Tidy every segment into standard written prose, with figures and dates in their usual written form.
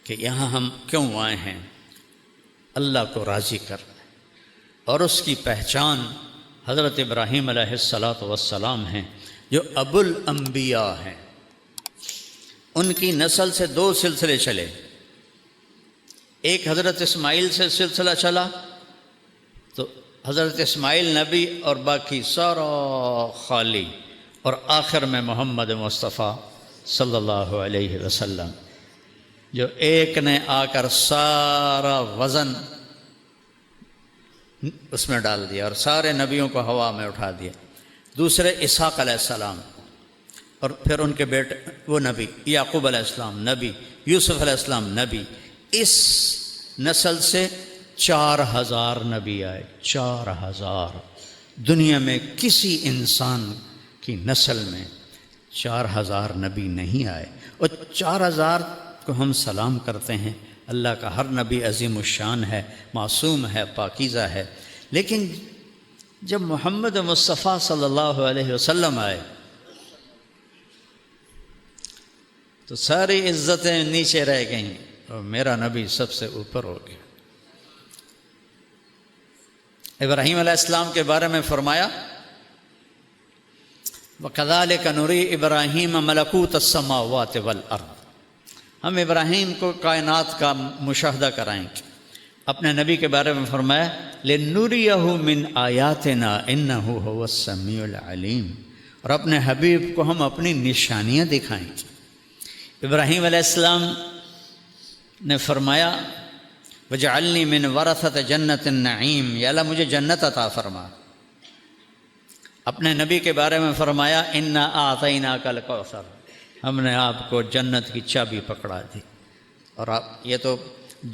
کہ یہاں ہم کیوں آئے ہیں؟ اللہ کو راضی کرنا، اور اس کی پہچان حضرت ابراہیم علیہ السلام ہیں جو ابو الانبیاء ہیں۔ ان کی نسل سے 2 سلسلے چلے، ایک حضرت اسماعیل سے سلسلہ چلا تو حضرت اسماعیل نبی اور باقی سارا خالی، اور آخر میں محمد مصطفیٰ صلی اللہ علیہ وسلم، جو ایک نے آ کر سارا وزن اس میں ڈال دیا اور سارے نبیوں کو ہوا میں اٹھا دیا۔ دوسرے اسحاق علیہ السلام، اور پھر ان کے بیٹے وہ نبی یعقوب علیہ السلام نبی، یوسف علیہ السلام نبی۔ اس نسل سے 4000 نبی آئے، 4000۔ دنیا میں کسی انسان کی نسل میں 4000 نبی نہیں آئے، اور 4000 کو ہم سلام کرتے ہیں۔ اللہ کا ہر نبی عظیم الشان ہے، معصوم ہے، پاکیزہ ہے، لیکن جب محمد مصطفیٰ صلی اللہ علیہ وسلم آئے تو ساری عزتیں نیچے رہ گئیں اور میرا نبی سب سے اوپر ہو گیا۔ ابراہیم علیہ السلام کے بارے میں فرمایا وَكَذَلِكَ نُرِي إِبْرَاهِيمَ مَلَكُوتَ السَّمَاوَاتِ وَالْأَرْضِ، ہم ابراہیم کو کائنات کا مشاہدہ کرائیں گے۔ اپنے نبی کے بارے میں فرمایا لِنُرِيَهُ مِنْ آيَاتِنَا إِنَّهُ هُوَ السَّمِيعُ الْعَلِيمُ، اور اپنے حبیب کو ہم اپنی نشانیاں دکھائیں گے۔ ابراہیم علیہ السلام نے فرمایا وَجَعَلْنِي مِنْ وَرَثَةِ جَنَّةِ النَّعِيمِ، یا اللہ مجھے جنت عطا فرما۔ اپنے نبی کے بارے میں فرمایا اِنَّا أَعْطَيْنَاكَ الْكَوْثَرَ، ہم نے آپ کو جنت کی چابی پکڑا دی، اور آپ یہ تو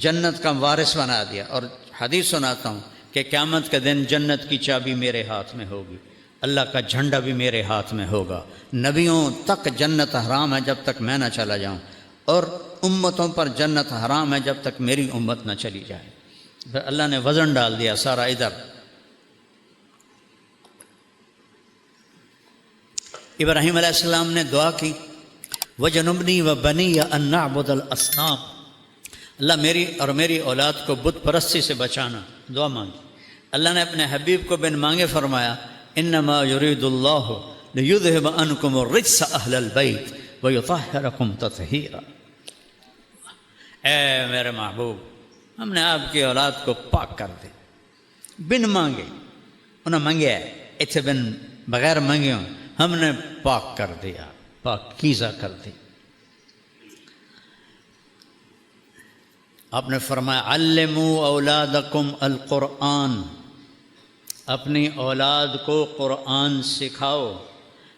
جنت کا وارث بنا دیا۔ اور حدیث سناتا ہوں کہ قیامت کے دن جنت کی چابی میرے ہاتھ میں ہوگی، اللہ کا جھنڈا بھی میرے ہاتھ میں ہوگا۔ نبیوں تک جنت حرام ہے جب تک میں نہ چلا جاؤں، اور امتوں پر جنت حرام ہے جب تک میری امت نہ چلی جائے۔ پھر اللہ نے وزن ڈال دیا سارا ادھر۔ ابراہیم علیہ السلام نے دعا کی وَجَنُبْنِي وَبَنِيَّ أَن نَّعْبُدَ الْأَصْنَامَ، اللہ میری اور میری اولاد کو بت پرستی سے بچانا، دعا مانگی۔ اللہ نے اپنے حبیب کو بن مانگے فرمایا انما یرید اللہ لیذہب عنکم الرجس اہل البیت ویطہرکم تطہیرا، اے میرے محبوب ہم نے آپ کی اولاد کو پاک کر دے، بن مانگے، انہیں مانگے اتنے بن بغیر مانگے ہم نے پاک کر دیا، پاکیزہ کر دی۔ آپ نے فرمایا علموا اولادکم القرآن، اپنی اولاد کو قرآن سکھاؤ۔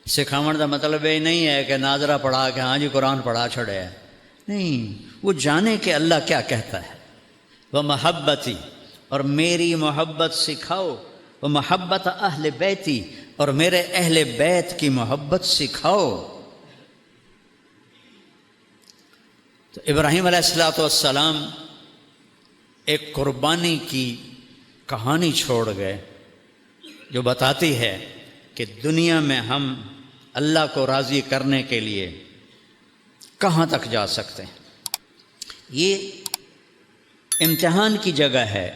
سکھاؤن کا مطلب یہ نہیں ہے کہ ناظرہ پڑھا کہ ہاں جی قرآن پڑھا چھڑے ہے، نہیں، وہ جانے کہ اللہ کیا کہتا ہے۔ وہ محبتی، اور میری محبت سکھاؤ، وہ محبت اہل بیتی، اور میرے اہل بیت کی محبت سکھاؤ۔ تو ابراہیم علیہ السلام ایک قربانی کی کہانی چھوڑ گئے جو بتاتی ہے کہ دنیا میں ہم اللہ کو راضی کرنے کے لیے کہاں تک جا سکتے ہیں۔ یہ امتحان کی جگہ ہے،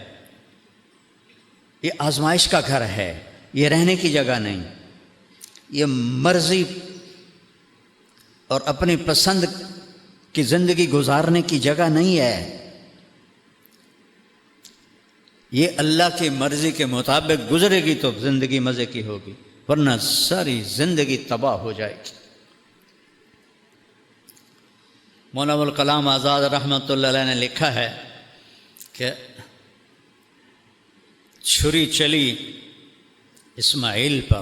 یہ آزمائش کا گھر ہے، یہ رہنے کی جگہ نہیں، یہ مرضی اور اپنی پسند کی زندگی گزارنے کی جگہ نہیں ہے۔ یہ اللہ کی مرضی کے مطابق گزرے گی تو زندگی مزے کی ہوگی، ورنہ ساری زندگی تباہ ہو جائے گی۔ مولانا ابوالکلام آزاد رحمۃ اللہ علیہ نے لکھا ہے کہ چھری چلی اسماعیل پر،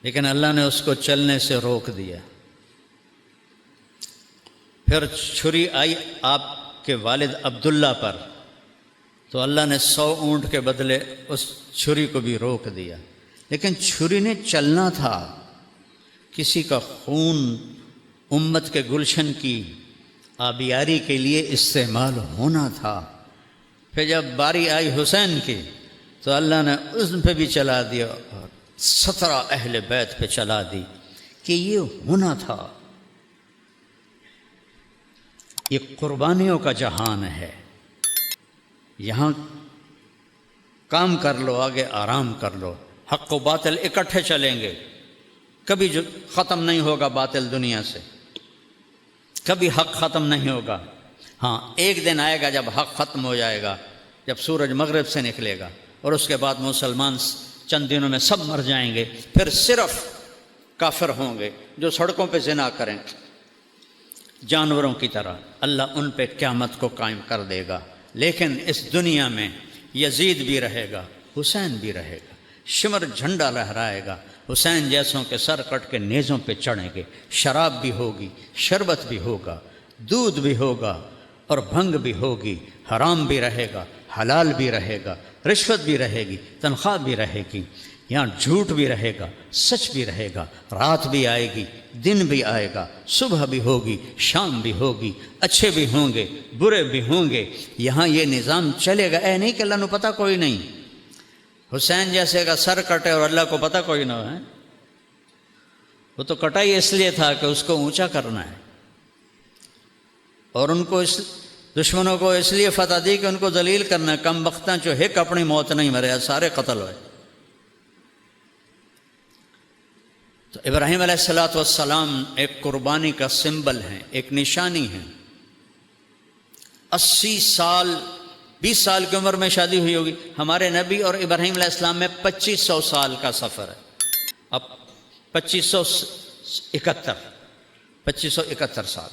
لیکن اللہ نے اس کو چلنے سے روک دیا۔ پھر چھری آئی آپ کے والد عبداللہ پر، تو اللہ نے 100 اونٹ کے بدلے اس چھری کو بھی روک دیا، لیکن چھری نے چلنا تھا، کسی کا خون امت کے گلشن کی آبیاری کے لیے استعمال ہونا تھا۔ پھر جب باری آئی حسین کی تو اللہ نے اس پہ بھی چلا دیا اور 17 اہل بیت پہ چلا دی کہ یہ ہونا تھا۔ یہ قربانیوں کا جہان ہے، یہاں کام کر لو، آگے آرام کر لو، حق و باطل اکٹھے چلیں گے، کبھی جو ختم نہیں ہوگا باطل دنیا سے، کبھی حق ختم نہیں ہوگا۔ ہاں ایک دن آئے گا جب حق ختم ہو جائے گا، جب سورج مغرب سے نکلے گا، اور اس کے بعد مسلمان چند دنوں میں سب مر جائیں گے، پھر صرف کافر ہوں گے جو سڑکوں پہ زنا کریں جانوروں کی طرح، اللہ ان پہ قیامت کو قائم کر دے گا۔ لیکن اس دنیا میں یزید بھی رہے گا، حسین بھی رہے گا، شمر جھنڈا لہرائے گا، حسین جیسوں کے سر کٹ کے نیزوں پہ چڑھیں گے، شراب بھی ہوگی، شربت بھی ہوگا، دودھ بھی ہوگا، اور بھنگ بھی ہوگی، حرام بھی رہے گا، حلال بھی رہے گا، رشوت بھی رہے گی، تنخواہ بھی رہے گی، یہاں جھوٹ بھی رہے گا، سچ بھی رہے گا، رات بھی آئے گی، دن بھی آئے گا، صبح بھی ہوگی، شام بھی ہوگی، اچھے بھی ہوں گے، برے بھی ہوں گے، یہاں یہ نظام چلے گا۔ اے نہیں کہ اللہ نو پتہ کوئی نہیں، حسین جیسے کا سر کٹے اور اللہ کو پتہ کوئی نہ ہے، وہ تو کٹا ہی اس لیے تھا کہ اس کو اونچا کرنا ہے، اور ان کو دشمنوں کو اس لیے فتح دی کہ ان کو ذلیل کرنا ہے۔ کم بختاں جو ہک اپنی موت نہیں مرے، سارے قتل ہوئے۔ تو ابراہیم علیہ السلام ایک قربانی کا سمبل ہیں، ایک نشانی ہیں۔ 80 سال 20 سال کی عمر میں شادی ہوئی ہوگی، ہمارے نبی اور ابراہیم علیہ السلام میں 2500 سال کا سفر ہے۔ اب 2571 سال،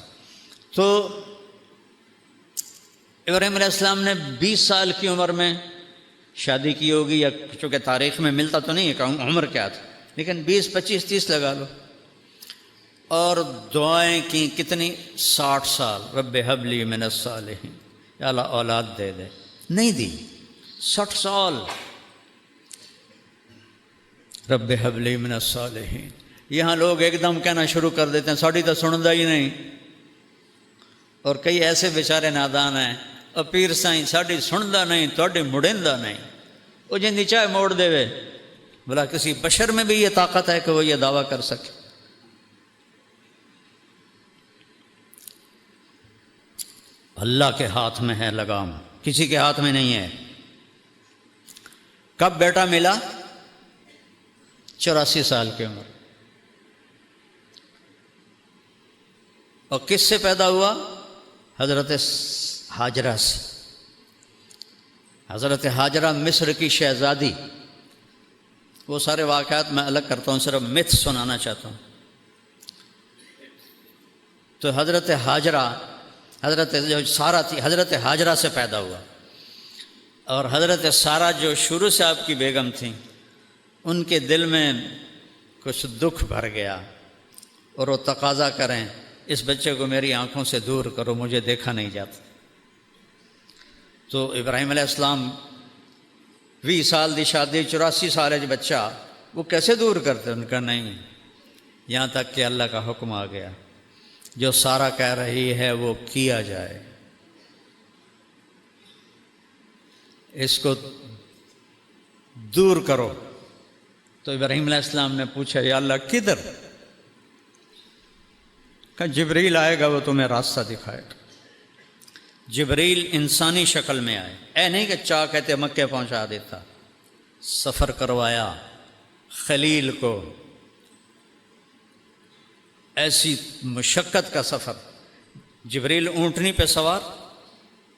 تو ابراہیم علیہ السلام نے 20 سال کی عمر میں شادی کی ہوگی، یا چونکہ تاریخ میں ملتا تو نہیں ہے کہ عمر کیا تھا، لیکن 20 25 30 لگا لو، اور دعائیں کی کتنی، 60 سال، رب ہب لی من الصالحین، یا اللہ اولاد دے دے، نہیں دی، 60 سال رب ہب لی من الصالحین۔ یہاں لوگ ایک دم کہنا شروع کر دیتے ہیں ساڑی تو سندا ہی نہیں، اور کئی ایسے بیچارے نادان ہیں، اور پیر سائیں ساڑی سندا نہیں، تھوڑی مڑیندا نہیں، وہ جن چاہے موڑ دے وے۔ بلا کسی بشر میں بھی یہ طاقت ہے کہ وہ یہ دعویٰ کر سکے؟ اللہ کے ہاتھ میں ہے لگام، کسی کے ہاتھ میں نہیں ہے۔ کب بیٹا ملا؟ 84 سال کی عمر، اور کس سے پیدا ہوا؟ حضرت ہاجرہ سے۔ حضرت ہاجرہ مصر کی شہزادی، وہ سارے واقعات میں الگ کرتا ہوں، صرف متھ سنانا چاہتا ہوں۔ تو حضرت ہاجرہ، حضرت جو سارہ تھی، حضرت ہاجرہ سے پیدا ہوا، اور حضرت سارہ جو شروع سے آپ کی بیگم تھیں، ان کے دل میں کچھ دکھ بھر گیا، اور وہ تقاضا کریں اس بچے کو میری آنکھوں سے دور کرو، مجھے دیکھا نہیں جاتا۔ تو ابراہیم علیہ السلام 20 سال دی شادی، 84 سال ہے بچہ، وہ کیسے دور کرتے؟ ان کا نہیں، یہاں تک کہ اللہ کا حکم آ گیا، جو سارہ کہہ رہی ہے وہ کیا جائے، اس کو دور کرو۔ تو ابراہیم علیہ السلام نے پوچھا یا اللہ کدھر؟ کہ جبریل آئے گا، وہ تمہیں راستہ دکھائے گا۔ جبریل انسانی شکل میں آئے، اے نہیں کہ چاہ کہتے مکے پہنچا دیتا، سفر کروایا خلیل کو، ایسی مشقت کا سفر۔ جبریل اونٹنی پہ سوار،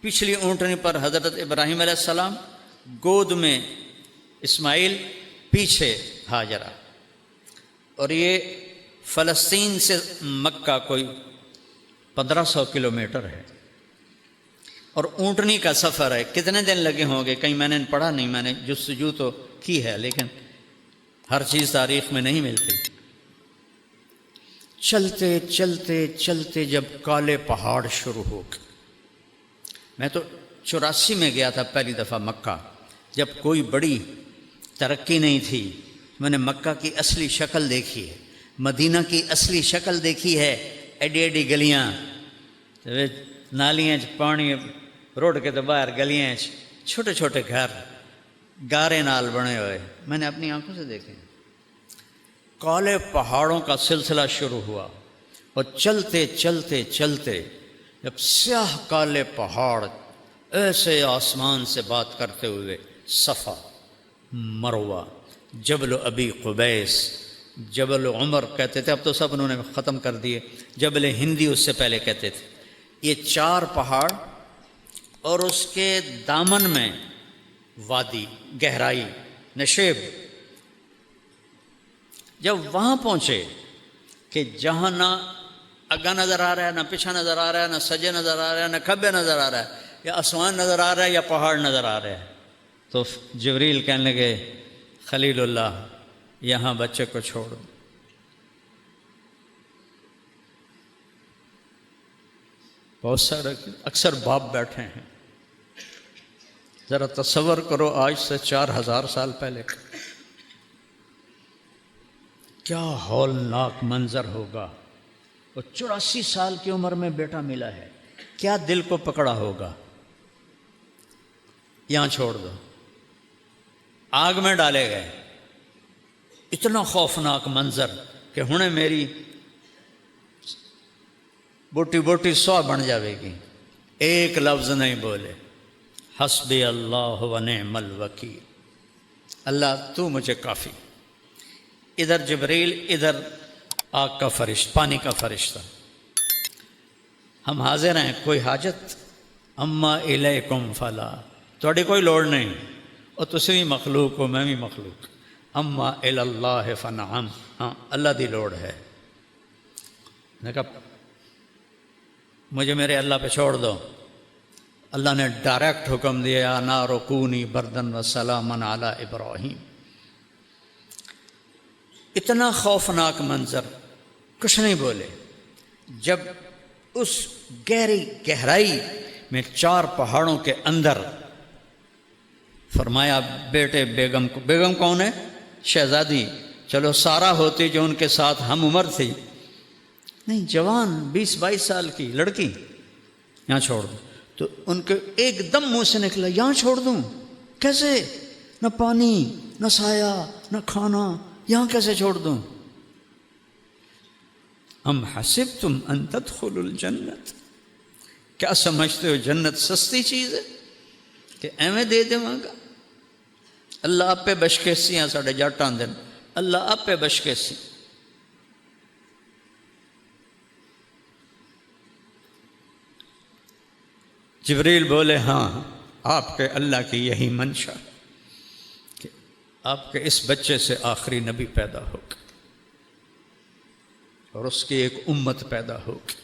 پچھلی اونٹنی پر حضرت ابراہیم علیہ السلام، گود میں اسماعیل، پیچھے ہاجرہ، اور یہ فلسطین سے مکہ کوئی 1500 کلومیٹر ہے، اور اونٹنی کا سفر ہے۔ کتنے دن لگے ہوں گے کہیں میں نے پڑھا نہیں، میں نے جستجو تو کی ہے لیکن ہر چیز تاریخ میں نہیں ملتی۔ چلتے چلتے چلتے جب کالے پہاڑ شروع ہو گئے، میں تو 84 میں گیا تھا پہلی دفعہ مکہ، جب کوئی بڑی ترقی نہیں تھی، میں نے مکہ کی اصلی شکل دیکھی ہے، مدینہ کی اصلی شکل دیکھی ہے، ایڈی ایڈی گلیاں، نالیاں پانی روڈ کے تو باہر، گلیاں چھوٹے چھوٹے گھر گارے نال بنے ہوئے، میں نے اپنی آنکھوں سے دیکھے۔ کالے پہاڑوں کا سلسلہ شروع ہوا، اور چلتے چلتے چلتے جب سیاہ کالے پہاڑ ایسے آسمان سے بات کرتے ہوئے، صفا، مروہ، جبل ابی قبیس، جبل عمر کہتے تھے، اب تو سب انہوں نے ختم کر دیے، جبل ہندی اس سے پہلے کہتے تھے، یہ 4 پہاڑ اور اس کے دامن میں وادی، گہرائی، نشیب۔ جب وہاں پہنچے کہ جہاں نہ اگا نظر آ رہا ہے، نہ پیچھا نظر آ رہا ہے، نہ سجے نظر آ رہا ہے، نہ کھبے نظر آ رہا ہے، یا آسمان نظر آ رہا ہے یا پہاڑ نظر آ رہے ہیں، تو جبریل کہنے لگے خلیل اللہ یہاں بچے کو چھوڑو۔ بہت سارے اکثر باپ بیٹھے ہیں، ذرا تصور کرو آج سے 4000 سال پہلے کیا ہولناک منظر ہوگا۔ وہ 84 سال کی عمر میں بیٹا ملا ہے، کیا دل کو پکڑا ہوگا۔ یہاں چھوڑ دو، آگ میں ڈالے گئے، اتنا خوفناک منظر کہ ہنے میری بوٹی بوٹی 100 بن جاوے گی، ایک لفظ نہیں بولے، حسبی اللہ و نعم الوکیل، اللہ تو مجھے کافی۔ ادھر جبریل، ادھر آگ کا فرشتہ، پانی کا فرشتہ۔ ہم حاضر ہیں، کوئی حاجت؟ اما الیکم فلا، تھوڑی کوئی لوڑ نہیں، اور تسی بھی مخلوق ہو، میں بھی مخلوق۔ اما اللہ فنعم، ہاں اللہ دی لوڑ ہے۔ میں کہا مجھے میرے اللہ پہ چھوڑ دو۔ اللہ نے ڈائریکٹ حکم دیا، یا نار کونی بردن و سلاما علی ابراہیم۔ اتنا خوفناک منظر، کچھ نہیں بولے۔ جب اس گہری گہرائی میں 4 پہاڑوں کے اندر فرمایا بیٹے بیگم کو، بیگم کون ہے؟ شہزادی، چلو سارا ہوتی جو ان کے ساتھ ہم عمر تھی، نہیں جوان 20-22 سال کی لڑکی، یہاں چھوڑ دوں۔ تو ان کے ایک دم منہ سے نکلا یہاں چھوڑ دوں؟ کیسے؟ نہ پانی، نہ سایہ، نہ کھانا، یہاں کیسے چھوڑ دوں؟ ام حسبتم ان تدخلوا الجنت، کیا سمجھتے ہو جنت سستی چیز ہے کہ ایویں دے دے گا؟ اللہ آپ پہ بشکیسی ہیں، ساڑھے جاٹاں دن اللہ آپ پہ بشکیسی۔ جبریل بولے ہاں آپ کے اللہ کی یہی منشا کہ آپ کے اس بچے سے آخری نبی پیدا ہوگا اور اس کی ایک امت پیدا ہوگی،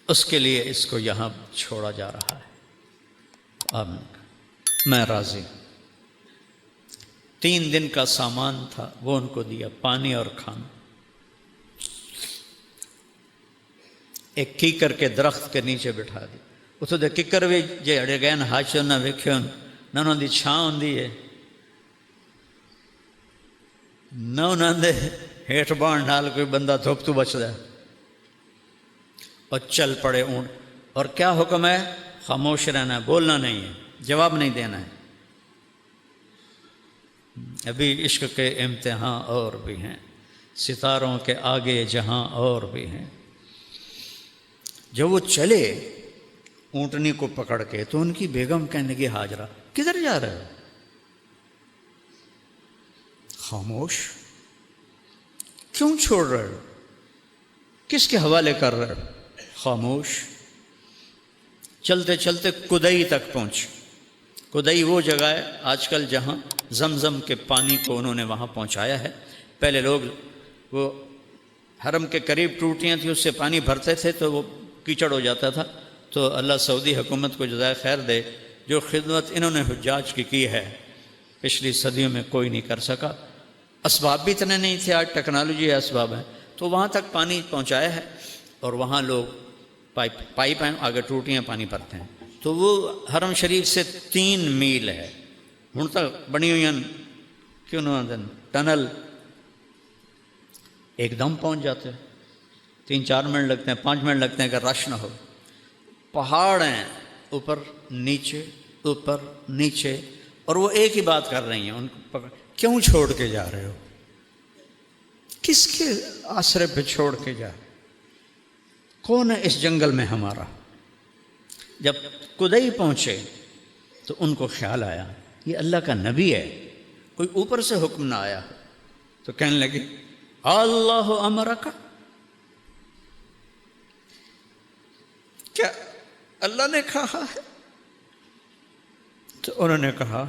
اس کے لیے اس کو یہاں چھوڑا جا رہا ہے۔ آمین، میں راضی۔ 3 دن کا سامان تھا وہ ان کو دیا، پانی اور کھانا۔ ایک کیکر کے درخت کے نیچے بٹھا دی، اتو دے ککر بھی جے اڑے گئے نا ہاچو نہ ویکھیو نہ انہوں دی چھاں ہوندی ہے، نہ انہوں دے ہیٹھ بان ڈال کوئی بندہ دھوپ تو بچدا ہے، اور چل پڑے اونٹ۔ اور کیا حکم ہے؟ خاموش رہنا ہے، بولنا نہیں ہے، جواب نہیں دینا ہے۔ ابھی عشق کے امتحان اور بھی ہیں، ستاروں کے آگے جہاں اور بھی ہیں۔ جب وہ چلے اونٹنی کو پکڑ کے تو ان کی بیگم کہنے لگی ہاجرہ کدھر جا رہے ہو؟ خاموش، کیوں چھوڑ رہے ہو؟ کس کے حوالے کر رہے ہو؟ خاموش۔ چلتے چلتے کدئی تک پہنچ۔ کدئی وہ جگہ ہے آج کل جہاں زمزم کے پانی کو انہوں نے وہاں پہنچایا ہے۔ پہلے لوگ وہ حرم کے قریب ٹوٹیاں تھیں، اس سے پانی بھرتے تھے تو وہ کیچڑ ہو جاتا تھا، تو اللہ سعودی حکومت کو جزائے خیر دے، جو خدمت انہوں نے حجاج کی ہے پچھلی صدیوں میں کوئی نہیں کر سکا۔ اسباب بھی اتنے نہیں تھے، آج ٹیکنالوجی اسباب ہیں، تو وہاں تک پانی پہنچایا ہے، اور وہاں لوگ پائپ ہیں، آگے ٹوٹیاں پانی بھرتے ہیں۔ تو وہ حرم شریف سے 3 میل ہے، ہن تک بنی ہوئی ہیں، کیوں نہ ٹنل، ایک دم پہنچ جاتے ہیں۔ 3-4 منٹ لگتے ہیں، 5 منٹ لگتے ہیں اگر رش نہ ہو۔ پہاڑ ہیں، اوپر نیچے اوپر نیچے، اور وہ ایک ہی بات کر رہی ہیں، ان کو کیوں چھوڑ کے جا رہے ہو؟ کس کے آسرے پہ چھوڑ کے جا رہے؟ کون ہے اس جنگل میں ہمارا؟ جب کدئی پہنچے تو ان کو خیال آیا یہ اللہ کا نبی ہے، کوئی اوپر سے حکم نہ آیا، تو کہنے لگے اللہ امرک، کیا اللہ نے کہا ہے؟ تو انہوں نے کہا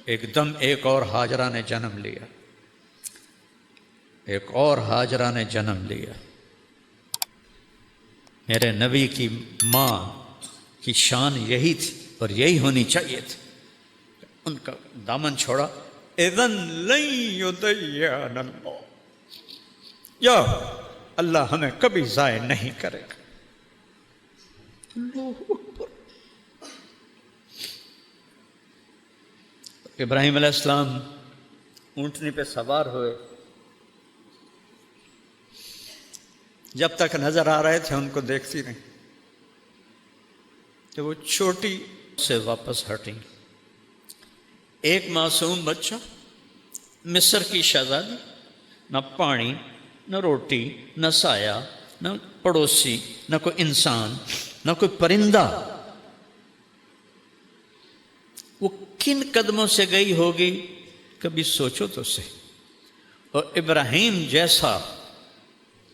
ایک دم ایک اور ہاجرہ نے جنم لیا، ایک اور ہاجرہ نے جنم لیا۔ میرے نبی کی ماں کی شان یہی تھی اور یہی ہونی چاہیے تھی، ان کا دامن چھوڑا، اذن لن یضیعنا اللہ، یا اللہ ہمیں کبھی ضائع نہیں کرے گا۔ اللہ اکبر۔ ابراہیم علیہ السلام اونٹنی پہ سوار ہوئے، جب تک نظر آ رہے تھے ان کو دیکھتی رہی، کہ وہ چھوٹی سے واپس ہٹیں۔ ایک معصوم بچہ، مصر کی شہزادی، نہ پانی، نہ روٹی، نہ سایہ، نہ پڑوسی، نہ کوئی انسان، نہ کوئی پرندہ، وہ کن قدموں سے گئی ہوگی کبھی سوچو تو صحیح۔ اور ابراہیم جیسا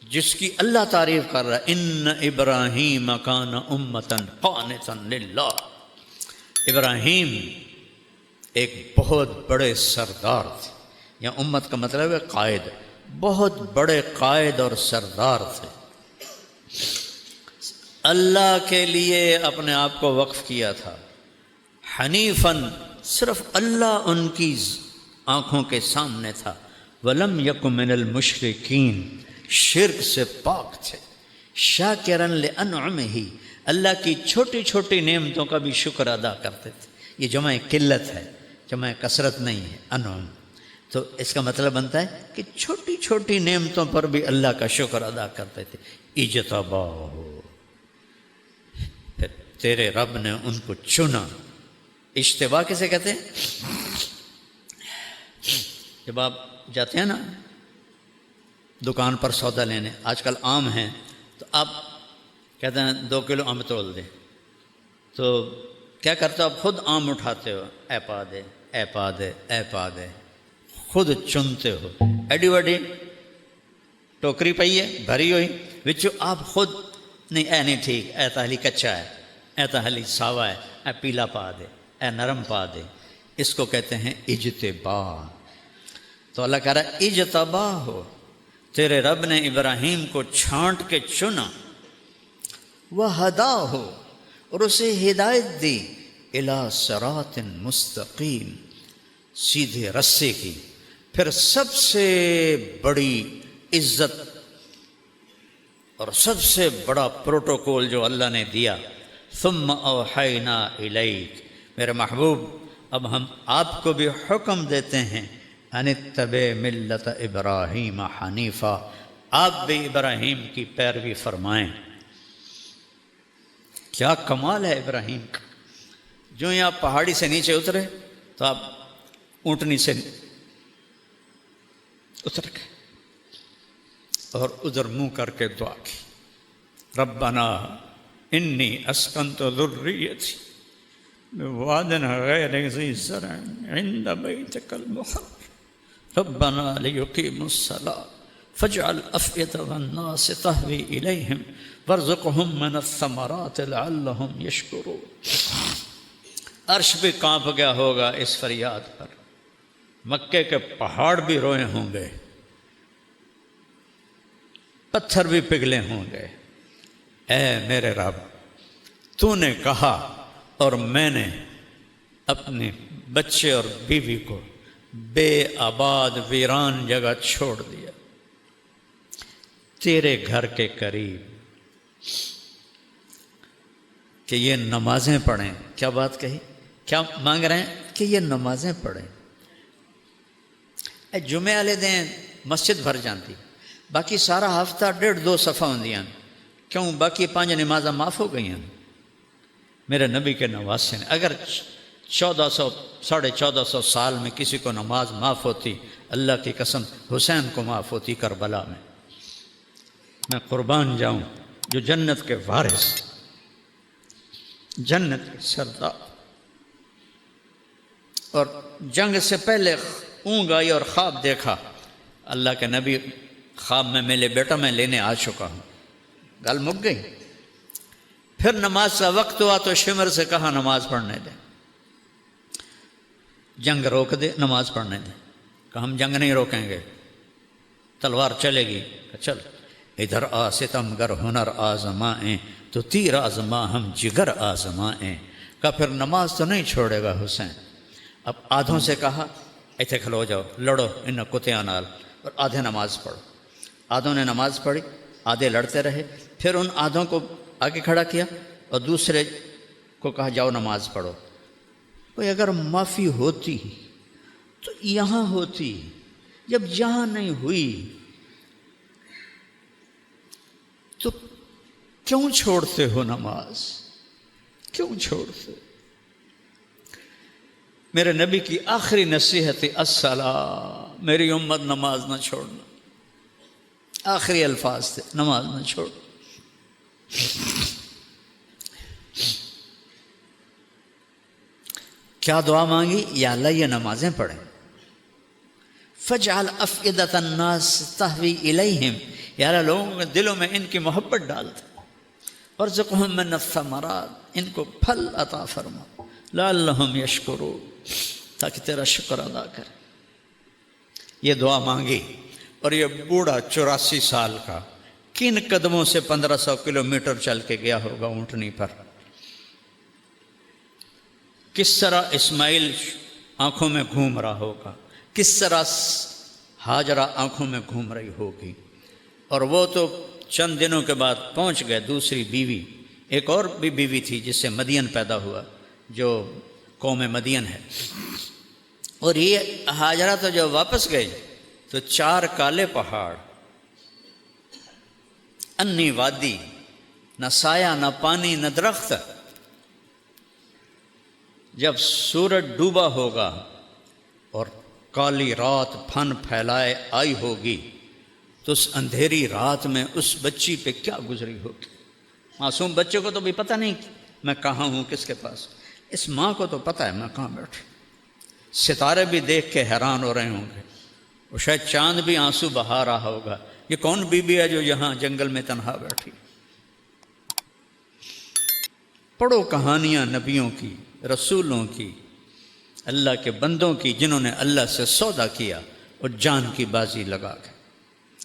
جس کی اللہ تعریف کر رہا ہے، ان ابراہیم کان امۃ قانتا للہ، ابراہیم ایک بہت بڑے سردار تھے، یا امت کا مطلب ہے قائد، بہت بڑے قائد اور سردار تھے، اللہ کے لیے اپنے آپ کو وقف کیا تھا، حنیفاً، صرف اللہ ان کی آنکھوں کے سامنے تھا، ولم یک من المشرکین، شرک سے پاک تھے، شاکرا لانعمہ، اللہ کی چھوٹی چھوٹی نعمتوں کا بھی شکر ادا کرتے تھے۔ یہ جمع قلت ہے، جمع کثرت نہیں ہے، انعم، تو اس کا مطلب بنتا ہے کہ چھوٹی چھوٹی نعمتوں پر بھی اللہ کا شکر ادا کرتے تھے۔ اجتباہ، پھر تیرے رب نے ان کو چنا۔ اجتباء کسے کہتے ہیں؟ جب آپ جاتے ہیں نا دکان پر سودا لینے، آج کل آم ہیں، تو آپ کہتے ہیں 2 کلو آم تول دیں، تو کیا کرتے ہو آپ؟ خود آم اٹھاتے ہو، اے پا دے، اے پا دے، اے پا دے، خود چنتے ہو، ایڈی وڈی ٹوکری پئی ہے بھری ہوئی، وچوں آپ خود نہیں، اے نہیں ٹھیک، اے تاہلی کچا ہے، اے تاہلی ساوا ہے، اے پیلا پا دے، اے نرم پا دے۔ اس کو کہتے ہیں اجتباء۔ تو اللہ کہہ رہا ہے اجتباہ ہو، تیرے رب نے ابراہیم کو چھانٹ کے چنا، وہدا ہو، اور اسے ہدایت دی، الی صراط مستقیم، سیدھے رستے کی۔ پھر سب سے بڑی عزت اور سب سے بڑا پروٹوکول جو اللہ نے دیا، ثم اوحینا الیک، میرے محبوب اب ہم آپ کو بھی حکم دیتے ہیں، ان اتبع ملت ابراہیم حنیفا، آپ بھی ابراہیم کی پیروی فرمائیں۔ کیا کمال ہے ابراہیم کا! جو ہی آپ پہاڑی سے نیچے اترے تو آپ اونٹنی سے اتر گئے اور ادھر منہ کر کے دعا کی، ربنا انی اسکنت ذریتی بواد غیر ذی زرع عند بیتک المحرم ربنا لیقیموا الصلاة فاجعل أفئدة الناس تهوی الیہم وارزقهم من الثمرات لعلهم یشکرون۔ عرش بھی کانپ گیا ہوگا اس فریاد پر، مکے کے پہاڑ بھی روئے ہوں گے، پتھر بھی پگھلے ہوں گے۔ اے میرے رب، تو نے کہا اور میں نے اپنے بچے اور بیوی کو بے آباد ویران جگہ چھوڑ دیا، تیرے گھر کے قریب، کہ یہ نمازیں پڑھیں۔ کیا بات کہی؟ کیا مانگ رہے ہیں؟ کہ یہ نمازیں پڑھیں۔ اے جمعے والے دن مسجد بھر جاتی، باقی سارا ہفتہ 1.5-2 صفحہ ہوندیاں، کیوں باقی 5 نمازاں معاف ہو گئی ہیں؟ میرے نبی کے نواسے نے اگر 1450 سال میں کسی کو نماز معاف ہوتی، اللہ کی قسم حسین کو معاف ہوتی کربلا میں۔ میں قربان جاؤں، جو جنت کے وارث، جنت کے سردار، اور جنگ سے پہلے اونگ آئی اور خواب دیکھا، اللہ کے نبی خواب میں ملے، بیٹا میں لینے آ چکا ہوں، گل مک گئی۔ پھر نماز کا وقت ہوا تو شمر سے کہا نماز پڑھنے دیں، جنگ روک دے، نماز پڑھنے دیں۔ کہ ہم جنگ نہیں روکیں گے، تلوار چلے گی۔ چل ادھر آ ستم گر ہنر آزمائیں، تو تیر آزما ہم جگر آزمائیں۔ کہا پھر نماز تو نہیں چھوڑے گا حسین۔ اب آدھوں سے کہا ایتھے کھلو جاؤ، لڑو ان کتیاں نال، اور آدھے نماز پڑھو۔ آدھوں نے نماز پڑھی، آدھے لڑتے رہے۔ پھر ان آدھوں کو آگے کھڑا کیا اور دوسرے کو کہا جاؤ نماز پڑھو۔ کوئی اگر معافی ہوتی تو یہاں ہوتی، جب یہاں نہیں ہوئی تو کیوں چھوڑتے ہو نماز؟ کیوں چھوڑتے؟ میرے نبی کی آخری نصیحت الصلاۃ، میری امت نماز نہ چھوڑنا، آخری الفاظ تھے، نماز نہ چھوڑ۔ کیا دعا مانگی؟ یا اللہ یہ نمازیں پڑھیں، فجعل افئدۃ الناس تہوی الیہم، یا اللہ لوگوں کے دلوں میں ان کی محبت ڈال دے، وارزقہم من الثمرات، ان کو پھل عطا فرما، لعلہم یشکرون، تاکہ تیرا شکر ادا کرے۔ یہ دعا مانگی، اور یہ بوڑھا 84 سال کا کن قدموں سے 1500 کلومیٹر چل کے گیا ہوگا اونٹنی پر، کس طرح اسماعیل آنکھوں میں گھوم رہا ہوگا، کس طرح ہاجرہ آنکھوں میں گھوم رہی ہوگی۔ اور وہ تو چند دنوں کے بعد پہنچ گئے دوسری بیوی، ایک اور بھی بیوی تھی جس سے مدین پیدا ہوا، جو قوم مدین ہے۔ اور یہ ہاجرہ تو جب واپس گئی تو 4 کالے پہاڑ، انی وادی، نہ سایہ نہ پانی نہ درخت۔ جب سورج ڈوبا ہوگا اور کالی رات پھن پھیلائے آئی ہوگی تو اس اندھیری رات میں اس بچی پہ کیا گزری ہوگی۔ معصوم بچے کو تو بھی پتہ نہیں میں کہاں ہوں، کس کے پاس، اس ماں کو تو پتہ ہے میں کہاں بیٹھی۔ ستارے بھی دیکھ کے حیران ہو رہے ہوں گے، اور شاید چاند بھی آنسو بہا رہا ہوگا، یہ کون بی بی ہے جو یہاں جنگل میں تنہا بیٹھی۔ پڑھو کہانیاں نبیوں کی، رسولوں کی، اللہ کے بندوں کی، جنہوں نے اللہ سے سودا کیا اور جان کی بازی لگا کے۔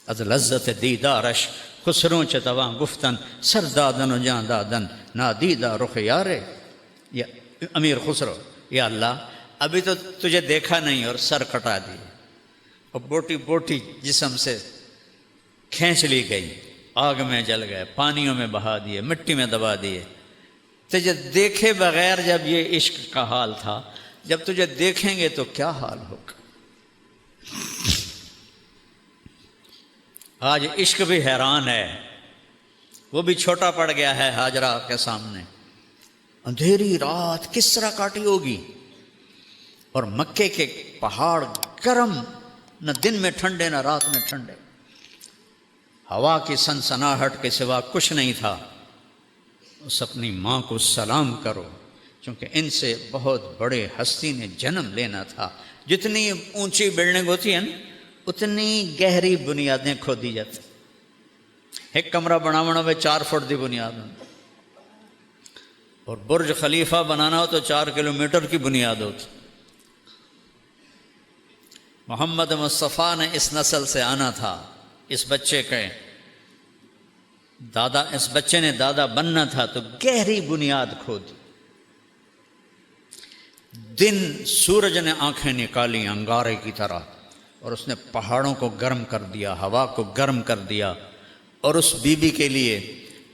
از لذت دیدارش خسروں چتواں گفتن، سردادن و جان دادن نادیدہ رخ یارے۔ یا امیر خسرو، یا اللہ ابھی تو تجھے دیکھا نہیں اور سر کٹا دی، اور بوٹی بوٹی جسم سے کھینچ لی گئی، آگ میں جل گئے، پانیوں میں بہا دیے، مٹی میں دبا دیے۔ تجھے دیکھے بغیر جب یہ عشق کا حال تھا، جب تجھے دیکھیں گے تو کیا حال ہوگا۔ آج عشق بھی حیران ہے، وہ بھی چھوٹا پڑ گیا ہے ہاجرہ کے سامنے۔ اندھیری رات کس طرح کاٹی ہوگی، اور مکے کے پہاڑ گرم، نہ دن میں ٹھنڈے نہ رات میں ٹھنڈے، ہوا کی سنسناہٹ کے سوا کچھ نہیں تھا۔ اس اپنی ماں کو سلام کرو، چونکہ ان سے بہت بڑے ہستی نے جنم لینا تھا۔ جتنی اونچی بلڈنگ ہوتی ہے نا، اتنی گہری بنیادیں کھودی جاتی۔ ایک کمرہ بناونا ہوئے 4 فٹ دی بنیاد ہوں، اور برج خلیفہ بنانا ہو تو 4 کلومیٹر کی بنیاد ہوتی۔ محمد مصطفیٰ نے اس نسل سے آنا تھا، اس بچے کے دادا، اس بچے نے دادا بننا تھا، تو گہری بنیاد کھودی۔ دن سورج نے آنکھیں نکالی انگارے کی طرح، اور اس نے پہاڑوں کو گرم کر دیا، ہوا کو گرم کر دیا، اور اس بی بی کے لیے،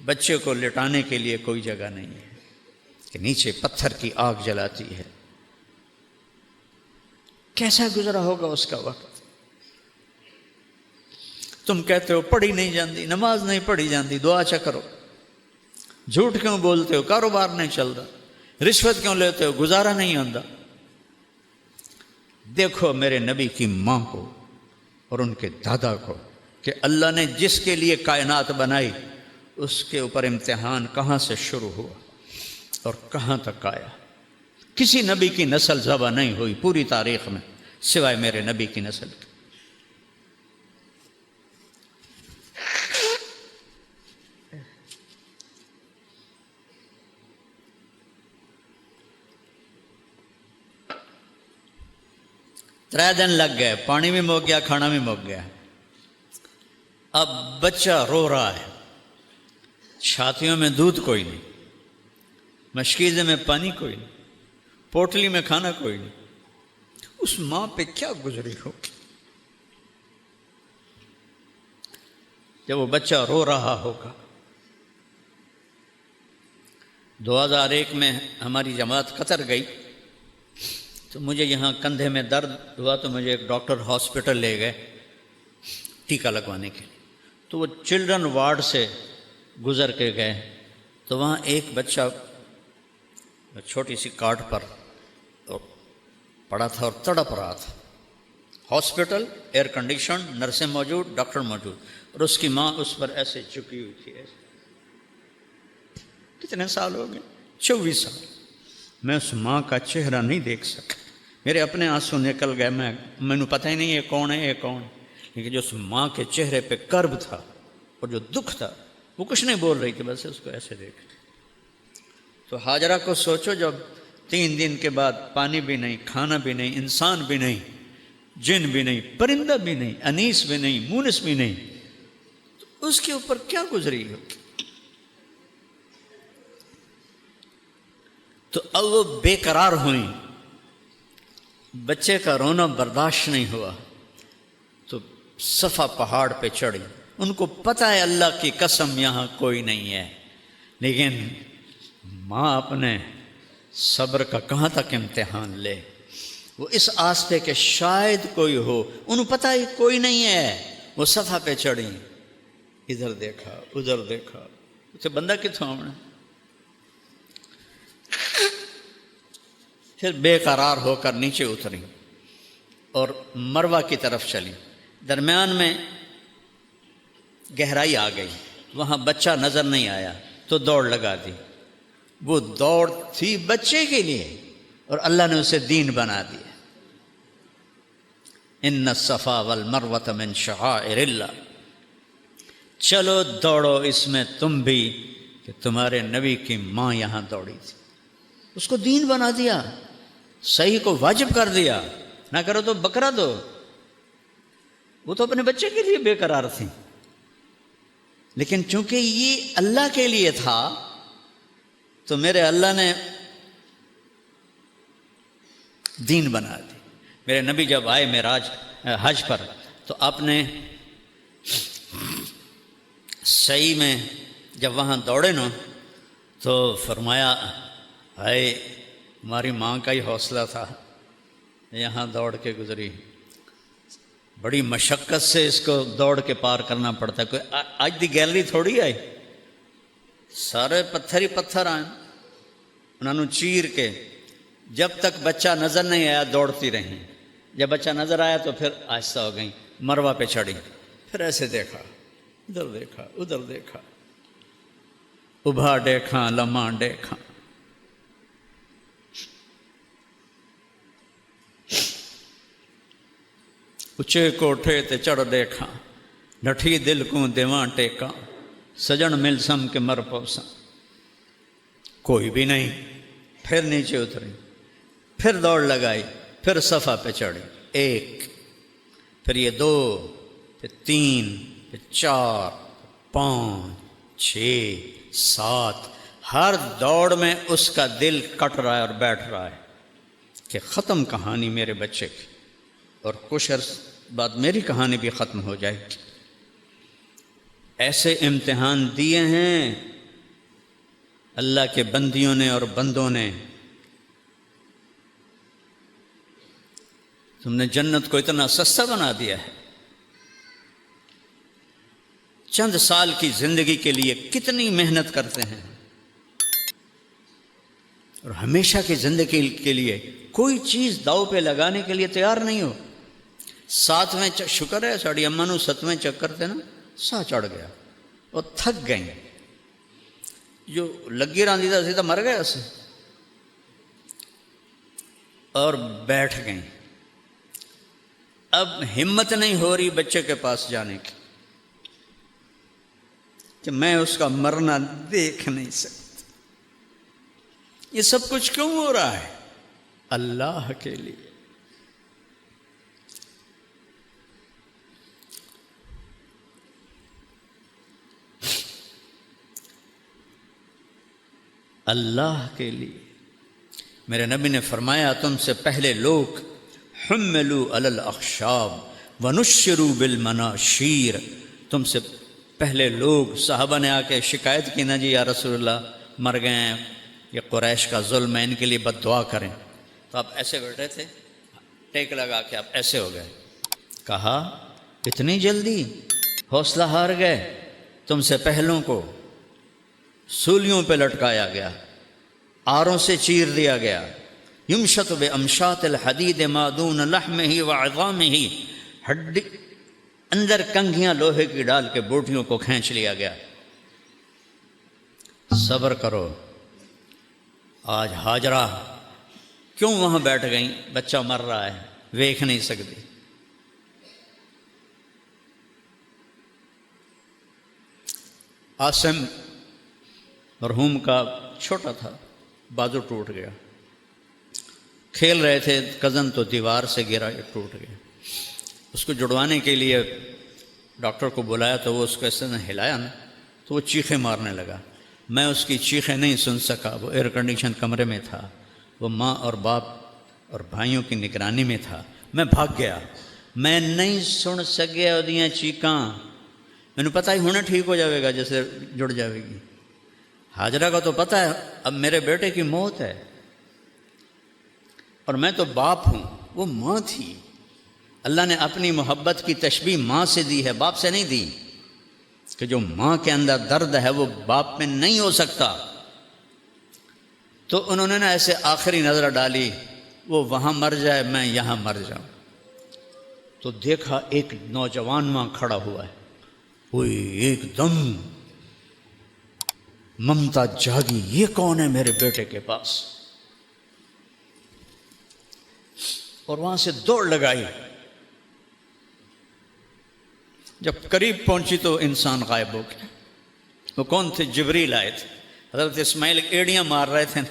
بچے کو لٹانے کے لیے کوئی جگہ نہیں ہے کہ نیچے پتھر کی آگ جلاتی ہے۔ کیسا گزرا ہوگا اس کا وقت۔ تم کہتے ہو پڑھی نہیں جاندی، نماز نہیں پڑھی جاندی، دعا چا کرو، جھوٹ کیوں بولتے ہو، کاروبار نہیں چل رہا، رشوت کیوں لیتے ہو؟ گزارا نہیں آتا۔ دیکھو میرے نبی کی ماں کو اور ان کے دادا کو کہ اللہ نے جس کے لیے کائنات بنائی اس کے اوپر امتحان کہاں سے شروع ہوا اور کہاں تک آیا۔ کسی نبی کی نسل ذبح نہیں ہوئی پوری تاریخ میں سوائے میرے نبی کی نسل کی۔ ترے دن لگ گئے، پانی بھی مک گیا، کھانا بھی مک گیا۔ اب بچہ رو رہا ہے، چھاتیوں میں دودھ کوئی نہیں، مشکیزے میں پانی کوئی نہیں، پوٹلی میں کھانا کوئی نہیں۔ اس ماں پہ کیا گزری ہوگی جب وہ بچہ رو رہا ہوگا۔ 2001 میں ہماری جماعت قطر گئی تو مجھے یہاں کندھے میں درد ہوا تو مجھے ایک ڈاکٹر ہاسپٹل لے گئے ٹیکہ لگوانے کے لیے۔ تو وہ چلڈرن وارڈ سے گزر کے گئے تو وہاں ایک بچہ چھوٹی سی کاٹ پر پڑا تھا اور تڑپ رہا تھا۔ ہاسپٹل ایئر کنڈیشن، نرسیں موجود، ڈاکٹر موجود، اور اس کی ماں اس پر ایسے چکی ہوئی تھی۔ ایسے کتنے سال ہو گئے؟ 24 سال۔ میں اس ماں کا چہرہ نہیں دیکھ سکا، میرے اپنے آنسو نکل گئے۔ مینوں پتہ ہی نہیں یہ کون ہے یہ کون ہے، لیکن جو اس ماں کے چہرے پہ کرب تھا اور جو دکھ تھا، وہ کچھ نہیں بول رہی تھی، بس اس کو ایسے دیکھ۔ تو ہاجرہ کو سوچو، جب 3 دن کے بعد پانی بھی نہیں، کھانا بھی نہیں، انسان بھی نہیں، جن بھی نہیں، پرندہ بھی نہیں، انیس بھی نہیں، مونس بھی نہیں، تو اس کے اوپر کیا گزری ہوگی؟ تو اب وہ بے قرار ہوئیں، بچے کا رونا برداشت نہیں ہوا تو صفا پہاڑ پہ چڑھی۔ ان کو پتہ ہے اللہ کی قسم یہاں کوئی نہیں ہے، لیکن ماں اپنے صبر کا کہاں تک امتحان لے۔ وہ اس آس پہ کہ شاید کوئی ہو، انہوں پتہ ہے کوئی نہیں ہے، وہ صفا پہ چڑھی، ادھر دیکھا ادھر دیکھا، اسے بندہ کتوں آنا۔ پھر بے قرار ہو کر نیچے اتری اور مروہ کی طرف چلی۔ درمیان میں گہرائی آ گئی، وہاں بچہ نظر نہیں آیا تو دوڑ لگا دی۔ وہ دوڑ تھی بچے کے لیے اور اللہ نے اسے دین بنا دیا۔ ان الصفا والمروۃ من شعائر اللہ، چلو دوڑو اس میں تم بھی، کہ تمہارے نبی کی ماں یہاں دوڑی تھی، اس کو دین بنا دیا، صحیح کو واجب کر دیا، نہ کرو تو بکرا دو۔ وہ تو اپنے بچے کے لیے بے قرار تھی، لیکن چونکہ یہ اللہ کے لیے تھا تو میرے اللہ نے دین بنا دی۔ میرے نبی جب آئے معراج حج پر تو آپ نے صحیح میں جب وہاں دوڑے نا تو فرمایا، ہائے ہماری ماں کا ہی حوصلہ تھا، یہاں دوڑ کے گزری، بڑی مشقت سے اس کو دوڑ کے پار کرنا پڑتا ہے۔ کوئی آج دی گیلری تھوڑی آئی، سارے پتھر ہی پتھر آئے، انہوں نے چیر کے جب تک بچہ نظر نہیں آیا دوڑتی رہیں، جب بچہ نظر آیا تو پھر آہستہ ہو گئیں، مروہ پہ چڑھی، پھر ایسے دیکھا ادھر دیکھا ادھر دیکھا، ابھا دیکھا لمحہ دیکھا۔ اچے کوٹھے تے چڑھ دیکھا، ڈٹھی دل کو دیواں ٹیکا، سجن مل سم کے مر پوسا، کوئی بھی نہیں۔ پھر نیچے اتری، پھر دوڑ لگائی، پھر صفا پہ چڑھی، 1، پھر یہ 2، پھر 3، پھر 4، 5، 6، 7۔ ہر دوڑ میں اس کا دل کٹ رہا ہے اور بیٹھ رہا ہے کہ ختم کہانی میرے بچے کی، اور کچھ عرص بعد میری کہانی بھی ختم ہو جائے گی۔ ایسے امتحان دیے ہیں اللہ کے بندیوں نے اور بندوں نے۔ تم نے جنت کو اتنا سستا بنا دیا ہے، چند سال کی زندگی کے لیے کتنی محنت کرتے ہیں، اور ہمیشہ کی زندگی کے لیے کوئی چیز داؤ پہ لگانے کے لیے تیار نہیں ہو. 7ویں شکر ہے ساڑی اماں نو 7ویں چکر تے نا سا چڑھ گیا وہ تھک گئیں. جو لگی راندی دا سی تو مر گیا سے اور بیٹھ گئیں. اب ہمت نہیں ہو رہی بچے کے پاس جانے کی کہ میں اس کا مرنا دیکھ نہیں سکتا. یہ سب کچھ کیوں ہو رہا ہے؟ اللہ کے لیے. اللہ کے لیے. میرے نبی نے فرمایا تم سے پہلے لوگ حملوا علی الاخشاب ونشروا بالمناشیر، تم سے پہلے لوگ صحابہ نے آ کے شکایت کی نا جی یا رسول اللہ مر گئے ہیں، یہ قریش کا ظلم ہے، ان کے لیے بد دعا کریں. تو آپ ایسے بیٹھے تھے، ٹیک لگا کے آپ ایسے ہو گئے. کہا اتنی جلدی حوصلہ ہار گئے؟ تم سے پہلوں کو سولیوں پہ لٹکایا گیا، آروں سے چیر دیا گیا. یمشط بامشاط الحدید ما دون لحمہ وعظامہ، ہڈی اندر کنگھیاں لوہے کی ڈال کے بوٹیوں کو کھینچ لیا گیا. صبر کرو. آج ہاجرہ کیوں وہاں بیٹھ گئیں؟ بچہ مر رہا ہے، دیکھ نہیں سکتی. عاصم مرحوم کا چھوٹا تھا، بازو ٹوٹ گیا. کھیل رہے تھے کزن تو دیوار سے گرا، ٹوٹ گیا. اس کو جڑوانے کے لیے ڈاکٹر کو بلایا تو وہ اس کو ایسے نے ہلایا نا تو وہ چیخیں مارنے لگا. میں اس کی چیخیں نہیں سن سکا، وہ ایئر کنڈیشن کمرے میں تھا، وہ ماں اور باپ اور بھائیوں کی نگرانی میں تھا. میں بھاگ گیا، میں نہیں سن سکیا وہ چیخاں. مینوں پتہ ہی ہونا ٹھیک ہو جائے گا جیسے جڑ جائے گی. ہاجرہ کا تو پتہ ہے اب میرے بیٹے کی موت ہے، اور میں تو باپ ہوں، وہ ماں تھی. اللہ نے اپنی محبت کی تشبیہ ماں سے دی ہے، باپ سے نہیں دی. کہ جو ماں کے اندر درد ہے وہ باپ میں نہیں ہو سکتا. تو انہوں نے نا ایسے آخری نظر ڈالی، وہ وہاں مر جائے میں یہاں مر جاؤں. تو دیکھا ایک نوجوان ماں کھڑا ہوا ہے، کوئی ایک دم ممتا جاگی، یہ کون ہے میرے بیٹے کے پاس؟ اور وہاں سے دوڑ لگائی. جب قریب پہنچی تو انسان غائب ہو گیا. وہ کون تھے؟ جبریل آئے تھے. حضرت اسماعیل ایڑیاں مار رہے تھے،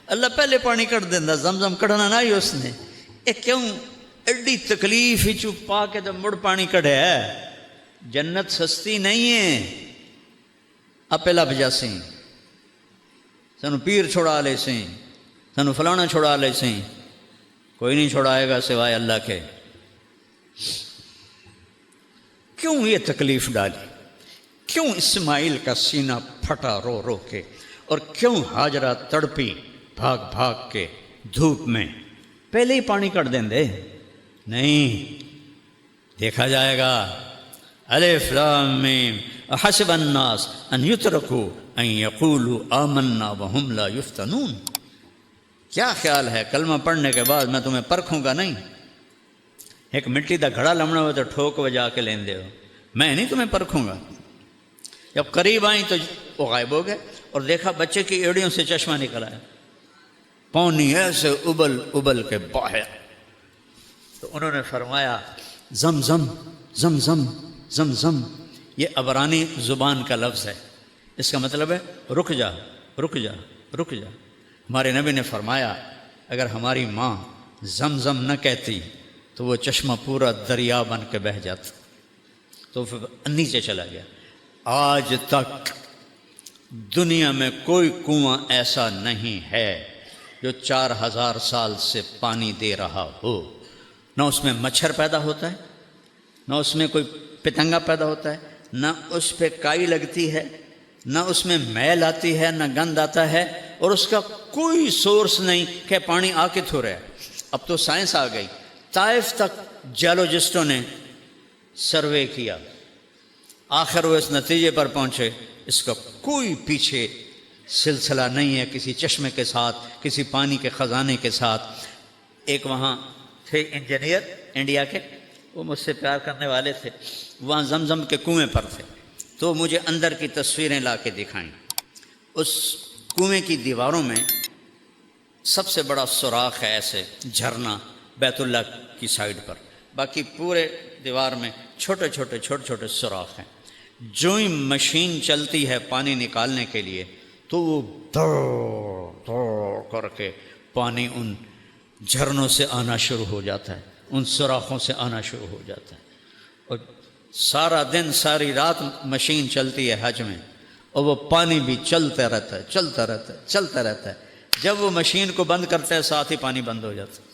اللہ پہلے پانی کٹ دینا، زمزم کڑنا نہ ہی اس نے. کیوں ایڈی تکلیف ہی چپ پا کے تو مڑ پانی کڑے ہے. جنت سستی نہیں ہے. اپے لب جاسی، سانو پیر چھوڑا لے سی، سانو فلانا چھوڑا لے سی. کوئی نہیں چھوڑائے گا سوائے اللہ کے. کیوں یہ تکلیف ڈالی؟ کیوں اسماعیل کا سینہ پھٹا رو رو کے؟ اور کیوں ہاجرہ تڑپی بھاگ بھاگ کے دھوپ میں؟ پہلے ہی پانی کٹ دیں دے. نہیں، دیکھا جائے گا. الف لام میم احسب الناس ان یترکوا ان یقولوا آمنا وهم لا یفتنون. کیا خیال ہے کلمہ پڑھنے کے بعد میں تمہیں پرکھوں گا نہیں؟ ایک مٹی دا گھڑا لمنا ہو تو ٹھوک بجا کے لین دے ہو، میں نہیں تمہیں پرکھوں گا. جب قریب آئیں تو وہ غائب ہو گئے. اور دیکھا بچے کی ایڑیوں سے چشمہ نکل آیا، پانی ایسے ابل ابل کے باہر. تو انہوں نے فرمایا زم زم زم زم زم زم. یہ عبرانی زبان کا لفظ ہے، اس کا مطلب ہے رک جا رک جا رک جا. ہمارے نبی نے فرمایا اگر ہماری ماں زم زم نہ کہتی تو وہ چشمہ پورا دریا بن کے بہہ جاتا. تو پھر نیچے چلا گیا. آج تک دنیا میں کوئی کنواں ایسا نہیں ہے جو 4000 سال سے پانی دے رہا ہو. نہ اس میں مچھر پیدا ہوتا ہے، نہ اس میں کوئی پتنگا پیدا ہوتا ہے، نہ اس پہ کائی لگتی ہے، نہ اس میں میل آتی ہے، نہ گند آتا ہے. اور اس کا کوئی سورس نہیں کہ پانی آ کے تھو رہا ہے. اب تو سائنس آ گئی. طائف تک جیولوجسٹوں نے سروے کیا، آخر وہ اس نتیجے پر پہنچے اس کا کوئی پیچھے سلسلہ نہیں ہے کسی چشمے کے ساتھ، کسی پانی کے خزانے کے ساتھ۔ ایک وہاں تھے انجینئر انڈیا کے، وہ مجھ سے پیار کرنے والے تھے، وہاں زمزم کے کنویں پر تھے، تو مجھے اندر کی تصویریں لا کے دکھائیں۔ اس کنویں کی دیواروں میں سب سے بڑا سوراخ ہے، ایسے جھرنا بیت اللہ کی سائڈ پر، باقی پورے دیوار میں چھوٹے چھوٹے سوراخ ہیں۔ جو ہی مشین چلتی ہے پانی نکالنے کے لیے تو وہ دوڑ دوڑ کر کے پانی ان جھرنوں سے آنا شروع ہو جاتا ہے، ان سوراخوں سے آنا شروع ہو جاتا ہے، اور سارا دن ساری رات مشین چلتی ہے حج میں، اور وہ پانی بھی چلتا رہتا ہے۔ جب وہ مشین کو بند کرتا ہے ساتھ ہی پانی بند ہو جاتا ہے۔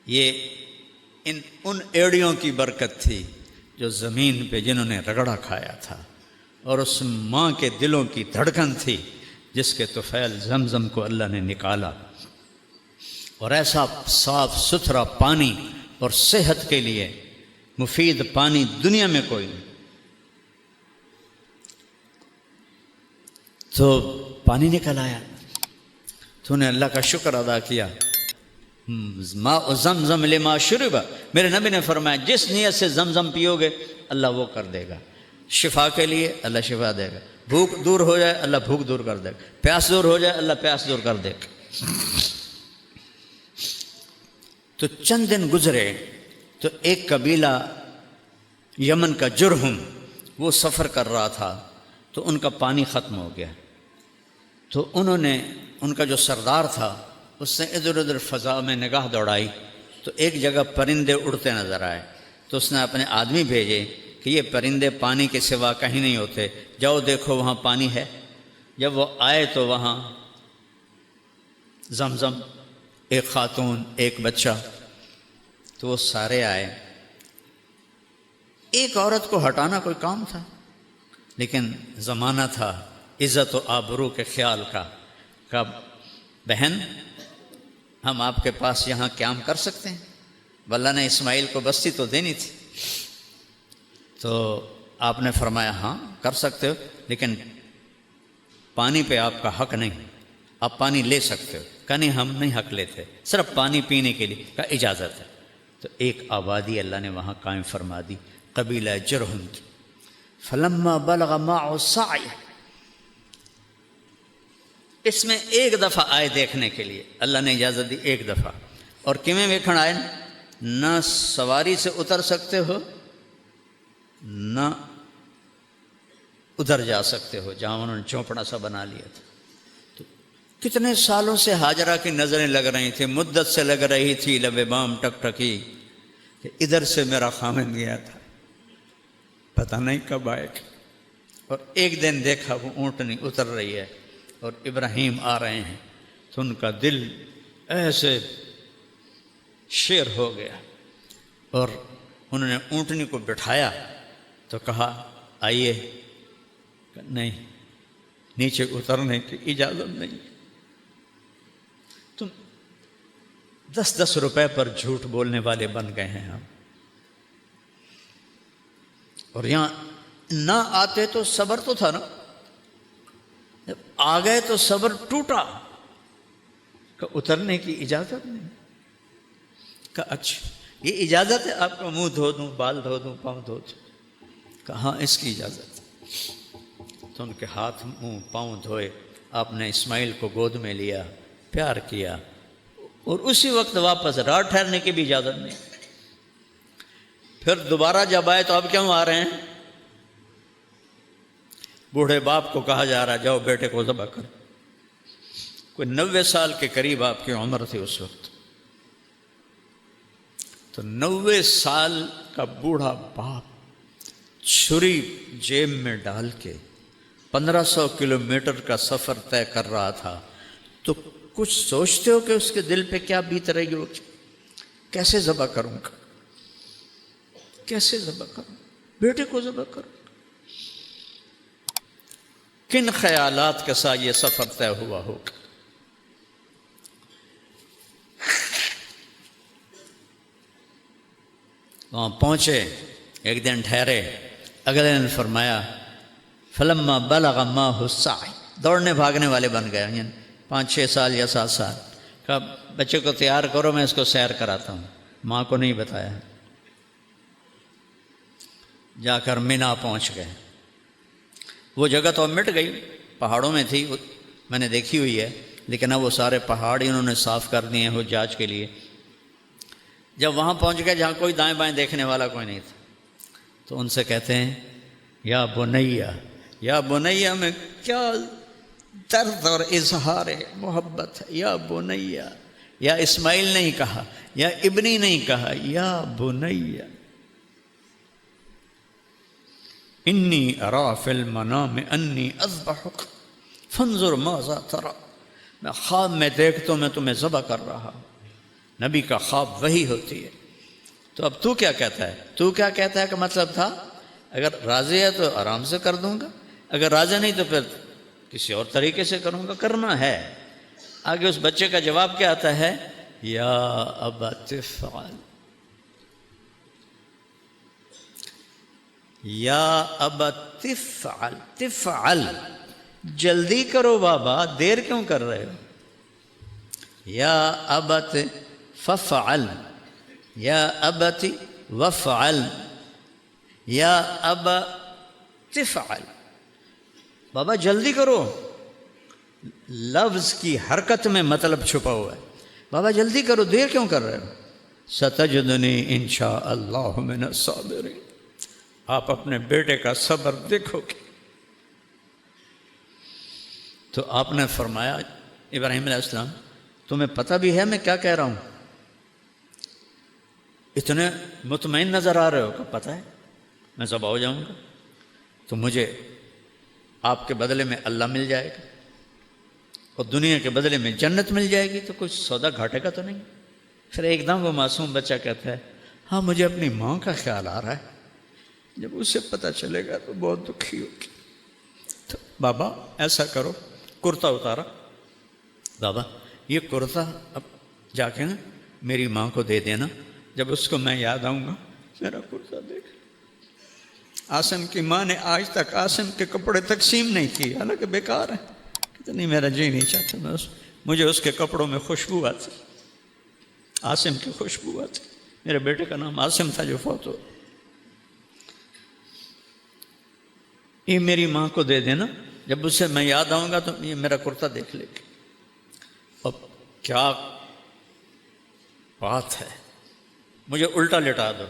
یہ ان ایڑیوں کی برکت تھی جو زمین پہ جنہوں نے رگڑا کھایا تھا، اور اس ماں کے دلوں کی دھڑکن تھی جس کے طفیل زمزم کو اللہ نے نکالا۔ اور ایسا صاف ستھرا پانی اور صحت کے لیے مفید پانی دنیا میں کوئی نہیں۔ تو پانی نکل آیا، تو نے اللہ کا شکر ادا کیا۔ ماء زمزم لما شرب، میرے نبی نے فرمایا جس نیت سے زمزم پیو گے اللہ وہ کر دے گا، شفا کے لیے اللہ شفا دے گا، بھوک دور ہو جائے اللہ بھوک دور کر دے گا، پیاس دور ہو جائے اللہ پیاس دور کر دے گا۔ تو چند دن گزرے تو ایک قبیلہ یمن کا جرہم، وہ سفر کر رہا تھا تو ان کا پانی ختم ہو گیا، تو انہوں نے، ان کا جو سردار تھا اس نے ادھر ادھر فضا میں نگاہ دوڑائی تو ایک جگہ پرندے اڑتے نظر آئے، تو اس نے اپنے آدمی بھیجے کہ یہ پرندے پانی کے سوا کہیں نہیں ہوتے، جاؤ دیکھو وہاں پانی ہے۔ جب وہ آئے تو وہاں زمزم، ایک خاتون، ایک بچہ، تو وہ سارے آئے۔ ایک عورت کو ہٹانا کوئی کام تھا، لیکن زمانہ تھا عزت و آبرو کے خیال کا، کہ بہن ہم آپ کے پاس یہاں قیام کر سکتے ہیں؟ اللہ نے اسماعیل کو بستی تو دینی تھی، تو آپ نے فرمایا ہاں کر سکتے ہو، لیکن پانی پہ آپ کا حق نہیں، آپ پانی لے سکتے ہو۔ کہا نہیں ہم نہیں حق لیتے، صرف پانی پینے کے لیے، کہا اجازت ہے۔ تو ایک آبادی اللہ نے وہاں قائم فرما دی، قبیلہ جرہم کی۔ فلما بلغ معه السعی، اس میں ایک دفعہ آئے دیکھنے کے لیے، اللہ نے اجازت دی ایک دفعہ، اور کیویں ویکھن آئے نہ سواری سے اتر سکتے ہو نہ ادھر جا سکتے ہو جہاں انہوں نے چوپڑا سا بنا لیا تھا۔ تو کتنے سالوں سے ہاجرہ کی نظریں لگ رہی تھیں، مدت سے لگ رہی تھی، لب بام ٹک ٹکی کہ ادھر سے میرا خامن گیا تھا، پتہ نہیں کب آئے گا۔ اور ایک دن دیکھا وہ اونٹنی اتر رہی ہے اور ابراہیم آ رہے ہیں، تو ان کا دل ایسے شیر ہو گیا، اور انہوں نے اونٹنی کو بٹھایا تو کہا آئیے، نہیں نیچے اترنے کی اجازت نہیں۔ تم 10 روپے پر جھوٹ بولنے والے بن گئے ہیں ہم، اور یہاں نہ آتے تو صبر تو تھا نا، جب آ گئے تو صبر ٹوٹا کہ اترنے کی اجازت نہیں۔ کہ اچھا یہ اجازت ہے آپ کا منہ دھو دوں، بال دھو دوں، پاؤں دھو دوں؟ کہا ہاں اس کی اجازت ہے۔ تو ان کے ہاتھ منہ پاؤں دھوئے، آپ نے اسماعیل کو گود میں لیا، پیار کیا، اور اسی وقت واپس رات ٹھہرنے کی بھی اجازت نہیں۔ پھر دوبارہ جب آئے تو اب کیوں آ رہے ہیں؟ بوڑھے باپ کو کہا جا رہا جاؤ بیٹے کو ذبح کر۔ کوئی 90 سال کے قریب آپ کی عمر تھی اس وقت، تو 90 سال کا بوڑھا باپ چھری جیب میں ڈال کے 1500 کلومیٹر کا سفر طے کر رہا تھا، تو کچھ سوچتے ہو کہ اس کے دل پہ کیا بیت رہی ہوگی؟ کیسے ذبح کروں گا، کیسے ذبح کروں، بیٹے کو ذبح کروں، کن خیالات کے ساتھ یہ سفر طے ہوا ہوگا؟ وہاں پہنچے، ایک دن ٹھہرے، اگلے دن فرمایا فلما بلغ معه السعی، دوڑنے بھاگنے والے بن گئے، یعنی 5-6 سال یا 7 سال. کہا بچے کو تیار کرو، میں اس کو سیر کراتا ہوں. ماں کو نہیں بتایا. جا کر مینا پہنچ گئے. وہ جگہ تو اب مٹ گئی، پہاڑوں میں تھی، میں نے دیکھی ہوئی ہے، لیکن اب وہ سارے پہاڑ انہوں نے صاف کر دیے ہیں حجاج کے لیے. جب وہاں پہنچ گئے جہاں کوئی دائیں بائیں دیکھنے والا کوئی نہیں تھا، تو ان سے کہتے ہیں یا بنیا، یا بنیا میں کیا درد اور اظہار محبت ہے. یا بنیا، یا اسماعیل نہیں کہا، یا ابنی نہیں کہا، یا بنیا. انی ارا فی المنام انی اذبحک فانظر ماذا تری. میں خواب میں دیکھتا ہوں میں تمہیں ذبح کر رہا ہوں. نبی کا خواب وہی ہوتی ہے. تو اب تو کیا کہتا ہے؟ تو کیا کہتا ہے کا مطلب تھا اگر راضی ہے تو آرام سے کر دوں گا، اگر راضی نہیں تو پھر کسی اور طریقے سے کروں گا. کرنا ہے. آگے اس بچے کا جواب کیا آتا ہے؟ یا ابت افعل، یا ابت افعل. تفعل، جلدی کرو بابا، دیر کیوں کر رہے ہو؟ یا ابت ففعل، یا ابت وفعل، یا ابا تفعل. بابا جلدی کرو. لفظ کی حرکت میں مطلب چھپا ہوا ہے. بابا جلدی کرو، دیر کیوں کر رہے ہو؟ ستجدنی انشاء اللہ من الصابرین. آپ اپنے بیٹے کا صبر دیکھو گے. تو آپ نے فرمایا ابراہیم علیہ السلام تمہیں پتہ بھی ہے میں کیا کہہ رہا ہوں؟ اتنے مطمئن نظر آ رہے ہو کہ پتہ ہے میں ذبح ہو جاؤں گا تو مجھے آپ کے بدلے میں اللہ مل جائے گا اور دنیا کے بدلے میں جنت مل جائے گی، تو کچھ سودا گھاٹے کا تو نہیں. پھر ایک دم وہ معصوم بچہ کہتا ہے ہاں مجھے اپنی ماں کا خیال آ رہا ہے، جب اسے پتہ چلے گا تو بہت دکھی ہوگی. تو بابا ایسا کرو، کرتا اتارا. بابا یہ کرتا اب جا کے نا میری ماں کو دے دینا، جب اس کو میں یاد آؤں گا میرا کرتا دیکھ. عاصم کی ماں نے آج تک عاصم کے کپڑے تقسیم نہیں کیے، حالانکہ بیکار ہیں. کہتے نہیں میرا جی نہیں چاہتا، مجھے اس کے کپڑوں میں خوشبو آتی، عاصم کی خوشبو آتی. میرے بیٹے کا نام عاصم تھا جو فوت ہو. یہ میری ماں کو دے دینا، جب اسے میں یاد آؤں گا تو یہ میرا کرتا دیکھ لے گی. اب کیا بات ہے، مجھے الٹا لٹا دو،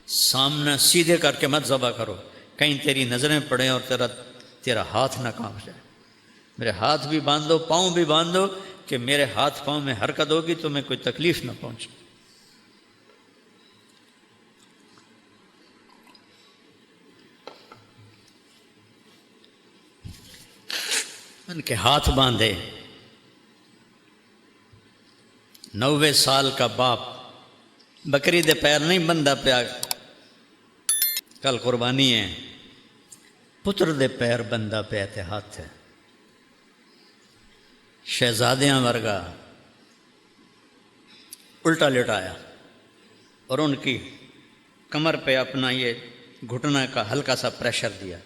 سامنے سیدھے کر کے مت ذبح کرو، کہیں تیری نظریں پڑیں اور تیرا ہاتھ نہ کانپ جائے. میرے ہاتھ بھی باندھو، پاؤں بھی باندھو کہ میرے ہاتھ پاؤں میں حرکت ہوگی تو میں کوئی تکلیف نہ پہنچے. ان کے ہاتھ باندھے. 90 سال کا باپ بکری دے پیر نہیں بندہ پیا، کل قربانی ہے، پتر دے پیر بندہ پیا تے ہاتھ ہے. شہزادیاں ورگا الٹا لٹایا اور ان کی کمر پہ اپنا یہ گھٹنا کا ہلکا سا پریشر دیا.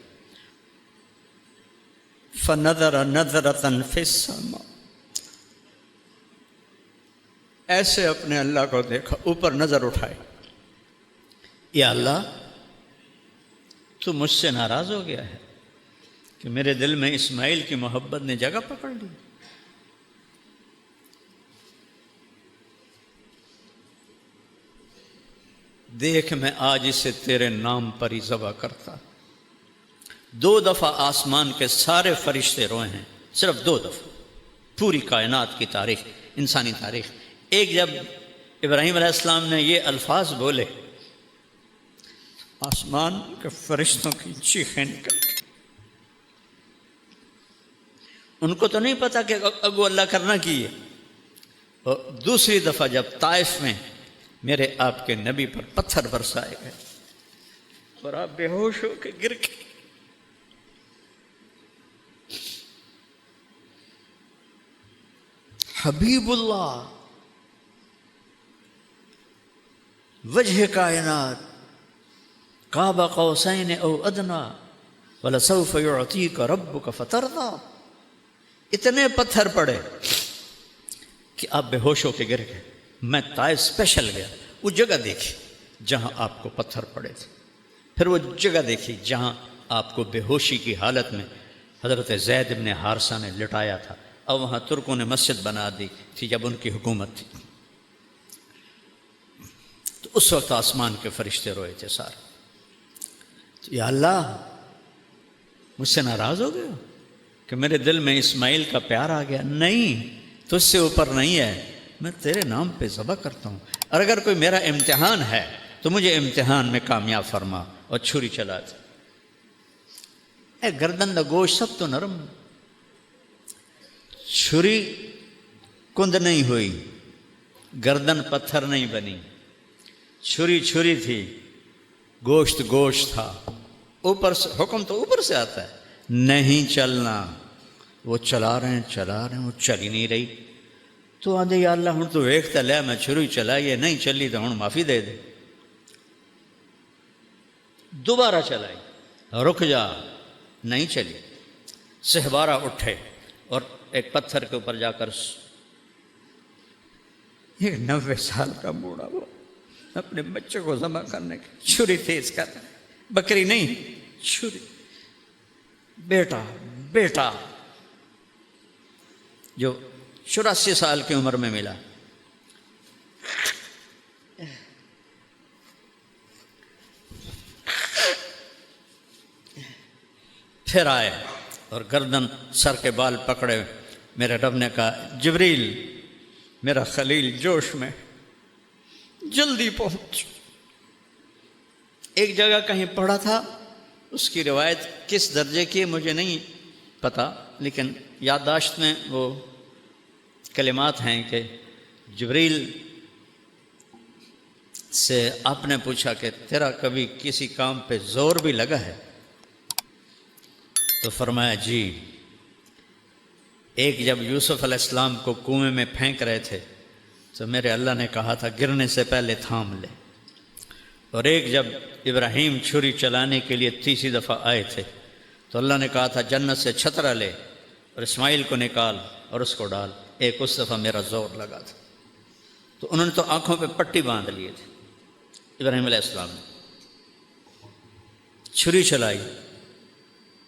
فنظر نظرۃ فی السماء، ایسے اپنے اللہ کو دیکھا، اوپر نظر اٹھائی. یا اللہ تو مجھ سے ناراض ہو گیا ہے کہ میرے دل میں اسماعیل کی محبت نے جگہ پکڑ لی. دیکھ میں آج اسے تیرے نام پر ہی ذبح کرتا. 2 دفعہ آسمان کے سارے فرشتے روئے ہیں، صرف 2 دفعہ پوری کائنات کی تاریخ، انسانی تاریخ. ایک جب ابراہیم علیہ السلام نے یہ الفاظ بولے، آسمان کے فرشتوں کی چیخیں نکل گئی. ان کو تو نہیں پتا کہ اگو اللہ کرنا کی ہے. اور دوسری دفعہ جب طائف میں میرے آپ کے نبی پر پتھر برسائے گئے اور آپ بے ہوش ہو کے گر گئے. حبیب اللہ، وجہ کائنات، قاب قوسین او ادنا، وَلَسَوْفَ يُعْطِيكَ رَبُّكَ فَتَرْضَىٰ. اتنے پتھر پڑے کہ آپ بے ہوش ہو کے گر گئے. میں طائف اسپیشل گیا, وہ جگہ دیکھی جہاں آپ کو پتھر پڑے تھے, پھر وہ جگہ دیکھی جہاں آپ کو بے ہوشی کی حالت میں حضرت زید بن حارثہ نے لٹایا تھا. اب وہاں ترکوں نے مسجد بنا دی تھی جب ان کی حکومت تھی. تو اس وقت آسمان کے فرشتے روئے تھے سارے. تو یا اللہ مجھ سے ناراض ہو گئے ہو کہ میرے دل میں اسماعیل کا پیار آ گیا؟ نہیں, تجھ سے اوپر نہیں ہے, میں تیرے نام پہ ذبح کرتا ہوں, اور اگر کوئی میرا امتحان ہے تو مجھے امتحان میں کامیاب فرما. اور چھری چلا تھی. اے گردن دا گوشت سب تو نرم, چھری کند نہیں ہوئی, گردن پتھر نہیں بنی, چھری چھری تھی, گوشت گوشت تھا. اوپر سے حکم تو اوپر سے آتا ہے, نہیں چلنا. وہ چلا رہے ہیں وہ چل ہی نہیں رہی. تو آدھے یا اللہ ہوں تو ویکھتا لیا میں چھری چلائی, نہیں چلی تو ہوں معافی دے دے. دوبارہ چلائی, رک جا, نہیں چلی. سہبارہ اٹھے اور ایک پتھر کے اوپر جا کر, یہ 90 سال کا بوڑھا وہ اپنے بچے کو ذبح کرنے کی چھری تیز کر رہے, بکری نہیں چھری. بیٹا جو 84 سال کی عمر میں ملا. پھر آئے اور گردن سر کے بال پکڑے. میرے رب نے کہا جبریل میرا خلیل جوش میں, جلدی پہنچ. ایک جگہ کہیں پڑھا تھا, اس کی روایت کس درجے کی مجھے نہیں پتہ, لیکن یادداشت میں وہ کلمات ہیں کہ جبریل سے آپ نے پوچھا کہ تیرا کبھی کسی کام پہ زور بھی لگا ہے؟ تو فرمایا جی. ایک جب یوسف علیہ السلام کو کنویں میں پھینک رہے تھے تو میرے اللہ نے کہا تھا گرنے سے پہلے تھام لے. اور ایک جب ابراہیم چھری چلانے کے لیے 30 دفعہ آئے تھے تو اللہ نے کہا تھا جنت سے چھترا لے اور اسماعیل کو نکال اور اس کو ڈال. ایک اس دفعہ میرا زور لگا تھا. تو انہوں نے تو آنکھوں پہ پٹی باندھ لیے تھے. ابراہیم علیہ السلام نے چھری چلائی,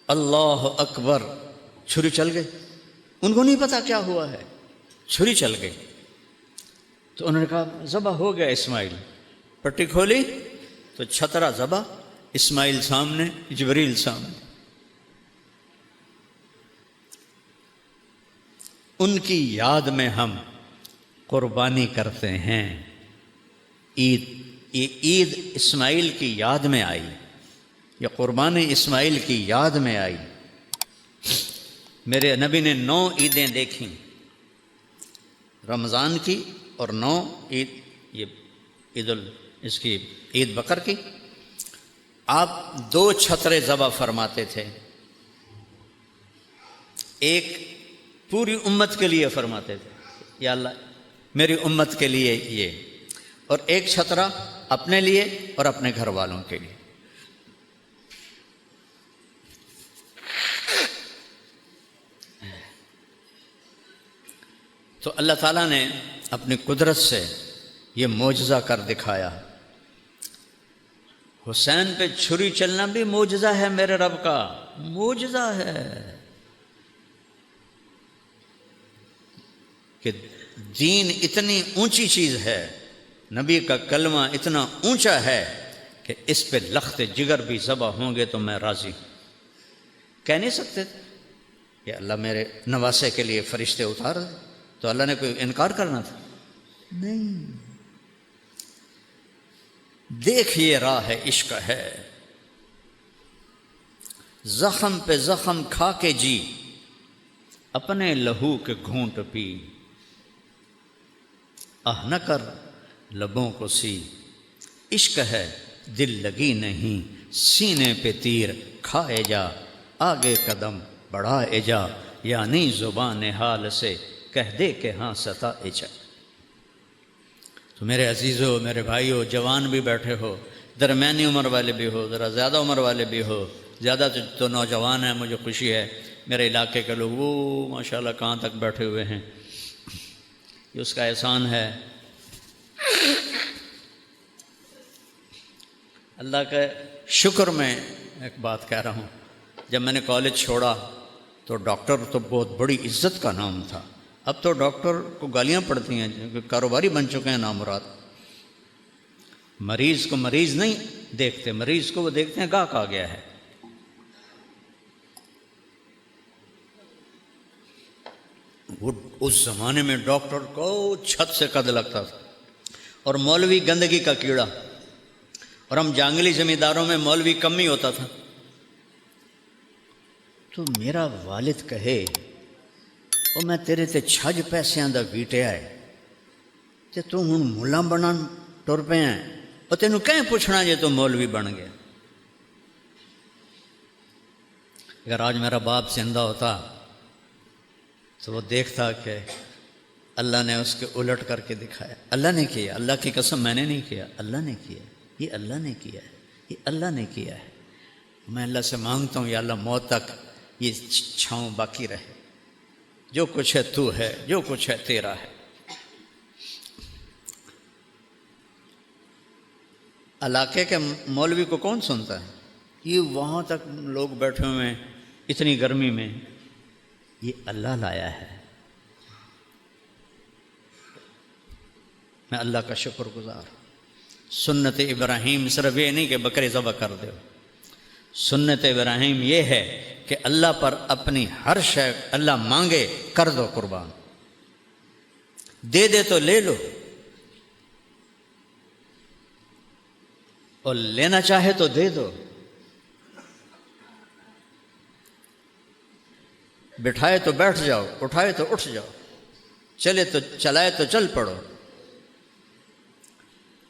اللہ اکبر, چھری چل گئی. ان کو نہیں پتا کیا ہوا ہے, چھری چل گئی. تو انہوں نے کہا ذبح ہو گیا اسماعیل. پٹی کھولی تو چھترا ذبح, اسماعیل سامنے, جبریل سامنے. ان کی یاد میں ہم قربانی کرتے ہیں. عید, یہ عید اسماعیل کی یاد میں آئی, یہ قربانی اسماعیل کی یاد میں آئی. میرے نبی نے 9 عیدیں دیکھیں, رمضان کی اور 9 عید, یہ اس کی عید بقر کی. آپ 2 چھترے ذبح فرماتے تھے, ایک پوری امت کے لیے فرماتے تھے یا اللہ میری امت کے لیے یہ, اور ایک چھترا اپنے لیے اور اپنے گھر والوں کے لیے. تو اللہ تعالیٰ نے اپنی قدرت سے یہ معجزہ کر دکھایا. حسین پہ چھری چلنا بھی معجزہ ہے, میرے رب کا معجزہ ہے کہ دین اتنی اونچی چیز ہے, نبی کا کلمہ اتنا اونچا ہے کہ اس پہ لخت جگر بھی ذبح ہوں گے تو میں راضی ہوں. کہہ نہیں سکتے کہ اللہ میرے نواسے کے لیے فرشتے اتار دے, تو اللہ نے کوئی انکار کرنا تھا؟ نہیں. دیکھ یہ راہ عشق ہے, زخم پہ زخم کھا کے جی, اپنے لہو کے گھونٹ پی. آہ نہ کر لبوں کو سی, عشق ہے دل لگی نہیں, سینے پہ تیر کھائے جا, آگے قدم بڑھائے جا, یعنی زبان حال سے کہہ دے کہ ہاں ستائے جا. تو میرے عزیزو, میرے بھائیو, جوان بھی بیٹھے ہو, درمیانی عمر والے بھی ہو, ذرا زیادہ عمر والے بھی ہو, زیادہ تو نوجوان ہیں، مجھے خوشی ہے میرے علاقے کے لوگ وہ ماشاءاللہ کہاں تک بیٹھے ہوئے ہیں، یہ اس کا احسان ہے۔ اللہ کا شکر میں ایک بات کہہ رہا ہوں، جب میں نے کالج چھوڑا تو ڈاکٹر تو بہت بڑی عزت کا نام تھا، اب تو ڈاکٹر کو گالیاں پڑتی ہیں کیونکہ کاروباری بن چکے ہیں نامراد۔ مریض کو مریض نہیں دیکھتے، مریض کو وہ دیکھتے ہیں گاہک آ گیا ہے۔ وہ اس زمانے میں ڈاکٹر کو چھت سے قد لگتا تھا، اور مولوی گندگی کا کیڑا، اور ہم جانگلی زمینداروں میں مولوی کم ہی ہوتا تھا۔ تو میرا والد کہے او میں تیرے تے چھج پیسیاں دا ویٹیا ہے تے تو ہن ملا بنن ٹر پے ہیں، اور تینوں کہیں پوچھنا جے تو مولوی بن گیا۔ اگر آج میرا باپ زندہ ہوتا تو وہ دیکھتا کہ اللہ نے اس کے الٹ کر کے دکھایا، اللہ نے کیا، اللہ کی قسم میں نے نہیں کیا، اللہ نے کیا، یہ اللہ نے کیا ہے، یہ اللہ نے کیا ہے۔ میں اللہ سے مانگتا ہوں یا اللہ موت تک یہ چھاؤں باقی رہے، جو کچھ ہے تو ہے، جو کچھ ہے تیرا ہے۔ علاقے کے مولوی کو کون سنتا ہے؟ یہ وہاں تک لوگ بیٹھے ہوئے ہیں اتنی گرمی میں، یہ اللہ لایا ہے۔ میں اللہ کا شکر گزار ہوں۔ سنت ابراہیم صرف یہ نہیں کہ بکرے ذبح کر دو، سنت ابراہیم یہ ہے کہ اللہ پر اپنی ہر شے اللہ مانگے کر دو قربان، دے دے تو لے لو، اور لینا چاہے تو دے دو، بٹھائے تو بیٹھ جاؤ، اٹھائے تو اٹھ جاؤ، چلے تو چلائے تو چل پڑو۔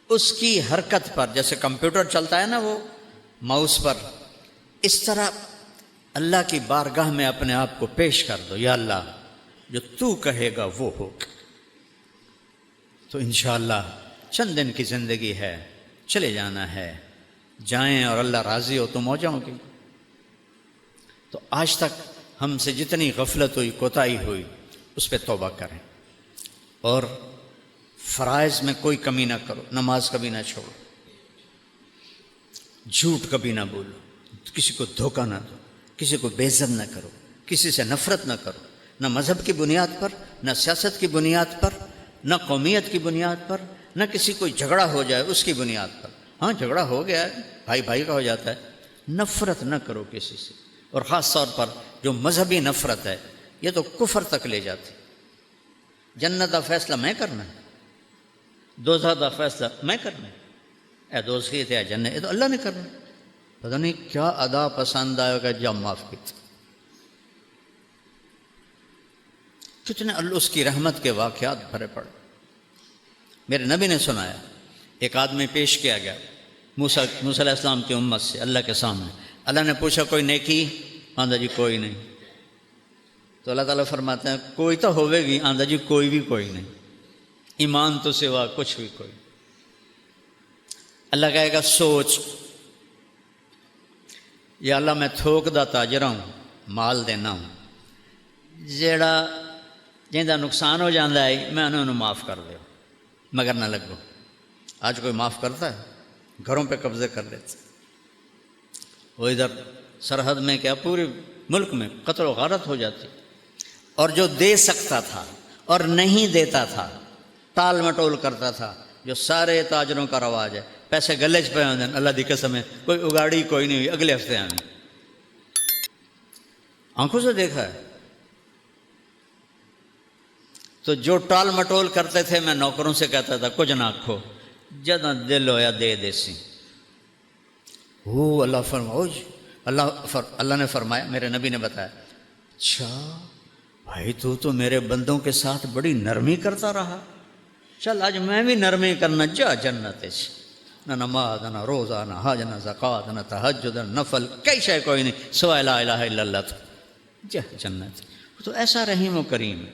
اس کی حرکت پر، جیسے کمپیوٹر چلتا ہے نا وہ ماؤس پر، اس طرح اللہ کی بارگاہ میں اپنے آپ کو پیش کر دو، یا اللہ جو تو کہے گا وہ ہوگا۔ تو انشاءاللہ چند دن کی زندگی ہے، چلے جانا ہے، جائیں اور اللہ راضی ہو تو موجیں ہوگی۔ تو آج تک ہم سے جتنی غفلت ہوئی، کوتاہی ہوئی، اس پہ توبہ کریں، اور فرائض میں کوئی کمی نہ کرو، نماز کبھی نہ چھوڑو، جھوٹ کبھی نہ بولو، کسی کو دھوکہ نہ دو، کسی کو بے عزت نہ کرو، کسی سے نفرت نہ کرو، نہ مذہب کی بنیاد پر، نہ سیاست کی بنیاد پر، نہ قومیت کی بنیاد پر، نہ کسی کوئی جھگڑا ہو جائے اس کی بنیاد پر۔ ہاں جھگڑا ہو گیا ہے، بھائی بھائی کا ہو جاتا ہے، نفرت نہ کرو کسی سے، اور خاص طور پر جو مذہبی نفرت ہے یہ تو کفر تک لے جاتی۔ جنت کا فیصلہ میں کرنا ہے، دوزخ کا فیصلہ میں کرنا ہے، اے دوزخی تھے اے جنت، یہ تو اللہ نے کرنا ہے۔ پتہ نہیں کیا ادا پسند آئے گا جب معاف کیتے، کتنے اللہ اس کی رحمت کے واقعات بھرے پڑے۔ میرے نبی نے سنایا، ایک آدمی پیش کیا گیا موسیٰ علیہ السلام کی امت سے اللہ کے سامنے، اللہ نے پوچھا کوئی نیکی؟ آندھا جی کوئی نہیں۔ تو اللہ تعالیٰ فرماتے ہیں کوئی تو ہوئے گی؟ آندھا جی کوئی بھی کوئی نہیں، ایمان تو سوا کچھ بھی کوئی۔ اللہ کہے گا سوچ، یا اللہ میں تھوک دا تاجر ہوں، مال دینا ہوں، جیڑا جہاں نقصان ہو جاتا ہے میں انہوں معاف کر دو، مگر نہ لگو۔ آج کوئی معاف کرتا ہے؟ گھروں پہ قبضے کر لیتے، وہ ادھر سرحد میں کیا پورے ملک میں قتل و غارت ہو جاتی۔ اور جو دے سکتا تھا اور نہیں دیتا تھا، ٹال مٹول کرتا تھا، جو سارے تاجروں کا رواج ہے، پیسے گلے چ پے ہوندے ہیں، اللہ دی قسم ہے کوئی اگاڑی کوئی نہیں ہوئی، اگلے ہفتے آنی، آنکھوں سے دیکھا ہے۔ تو جو ٹال مٹول کرتے تھے میں نوکروں سے کہتا تھا کچھ نہ آکھو، جداں دل ہویا دے دیسی۔ وہ اللہ فرماؤ جی، اللہ نے فرمایا، میرے نبی نے بتایا، اچھا بھائی تو میرے بندوں کے ساتھ بڑی نرمی کرتا رہا، چل آج میں بھی نرمی کرنا، جا جنت سے، نہ نماز نہ روزہ نہ حج نہ زکوٰۃ نہ تہجد نہ نفل، کئی شے کوئی نہیں سوائے لا الہ الا اللہ، تو جا جنت۔ تو ایسا رحیم و کریم ہے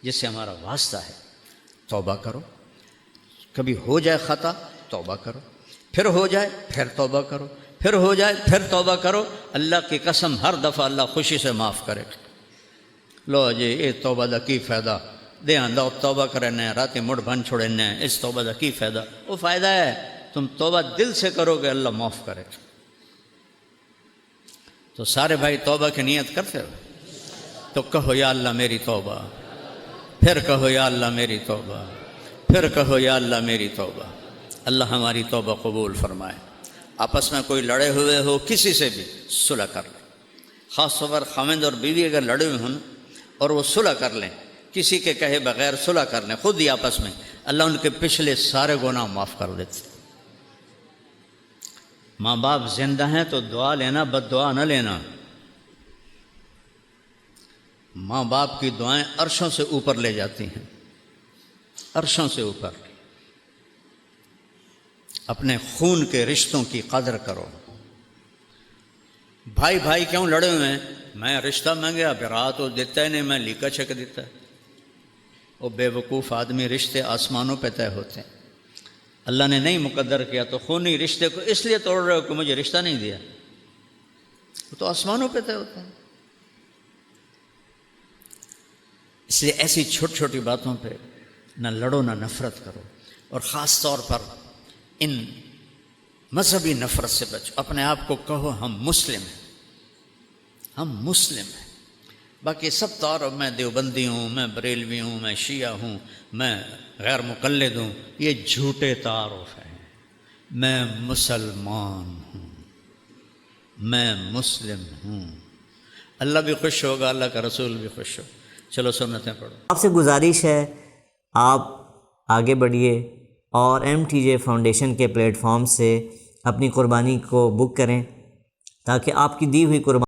جس سے ہمارا واسطہ ہے۔ توبہ کرو، کبھی ہو جائے خطا توبہ کرو، پھر ہو جائے پھر توبہ کرو، پھر ہو جائے پھر توبہ کرو، اللہ کی قسم ہر دفعہ اللہ خوشی سے معاف کرے گا۔ لو جی یہ توبہ دا کی فائدہ، دیاں لو توبہ کرنے راتی مڑ بن چھوڑنے، اس توبہ دا کی فائدہ؟ وہ فائدہ ہے تم توبہ دل سے کرو گے اللہ معاف کرے گا۔ تو سارے بھائی توبہ کی نیت کرتے ہو تو کہو یا اللہ میری توبہ، پھر کہو یا اللہ میری توبہ، پھر کہو یا اللہ میری توبہ۔ اللہ ہماری توبہ قبول فرمائے۔ آپس میں کوئی لڑے ہوئے ہو کسی سے بھی صلح کر لیں، خاص طور پر خاوند اور بیوی اگر لڑے ہوئے ہوں اور وہ صلح کر لیں، کسی کے کہے بغیر صلح کر لیں خود ہی آپس میں، اللہ ان کے پچھلے سارے گناہ معاف کر دیتے۔ ماں باپ زندہ ہیں تو دعا لینا، بد دعا نہ لینا۔ ماں باپ کی دعائیں عرشوں سے اوپر لے جاتی ہیں، عرشوں سے اوپر۔ اپنے خون کے رشتوں کی قدر کرو۔ بھائی بھائی کیوں لڑے ہوئے ہیں؟ میں رشتہ مانگیا پھر تو دیتا ہی نہیں، میں لیکا چھک دیتا ہے۔ وہ بے وقوف آدمی، رشتے آسمانوں پہ طے ہوتے ہیں، اللہ نے نہیں مقدر کیا تو خونی رشتے کو اس لیے توڑ رہے ہو کہ مجھے رشتہ نہیں دیا، وہ تو آسمانوں پہ طے ہوتے ہیں۔ اس لیے ایسی چھوٹی چھوٹی باتوں پہ نہ لڑو نہ نفرت کرو، اور خاص طور پر ان مذہبی نفرت سے بچو۔ اپنے آپ کو کہو ہم مسلم ہیں، ہم مسلم ہیں۔ باقی سب تعارف، میں دیوبندی ہوں، میں بریلوی ہوں، میں شیعہ ہوں، میں غیر مقلد ہوں، یہ جھوٹے تعارف ہیں۔ میں مسلمان ہوں، میں مسلم ہوں۔ اللہ بھی خوش ہوگا، اللہ کا رسول بھی خوش ہو۔ چلو سنتیں پڑھو۔ آپ سے گزارش ہے آپ آگے بڑھیے اور MTJ فاؤنڈیشن کے پلیٹ فارم سے اپنی قربانی کو بک کریں تاکہ آپ کی دی ہوئی قربانی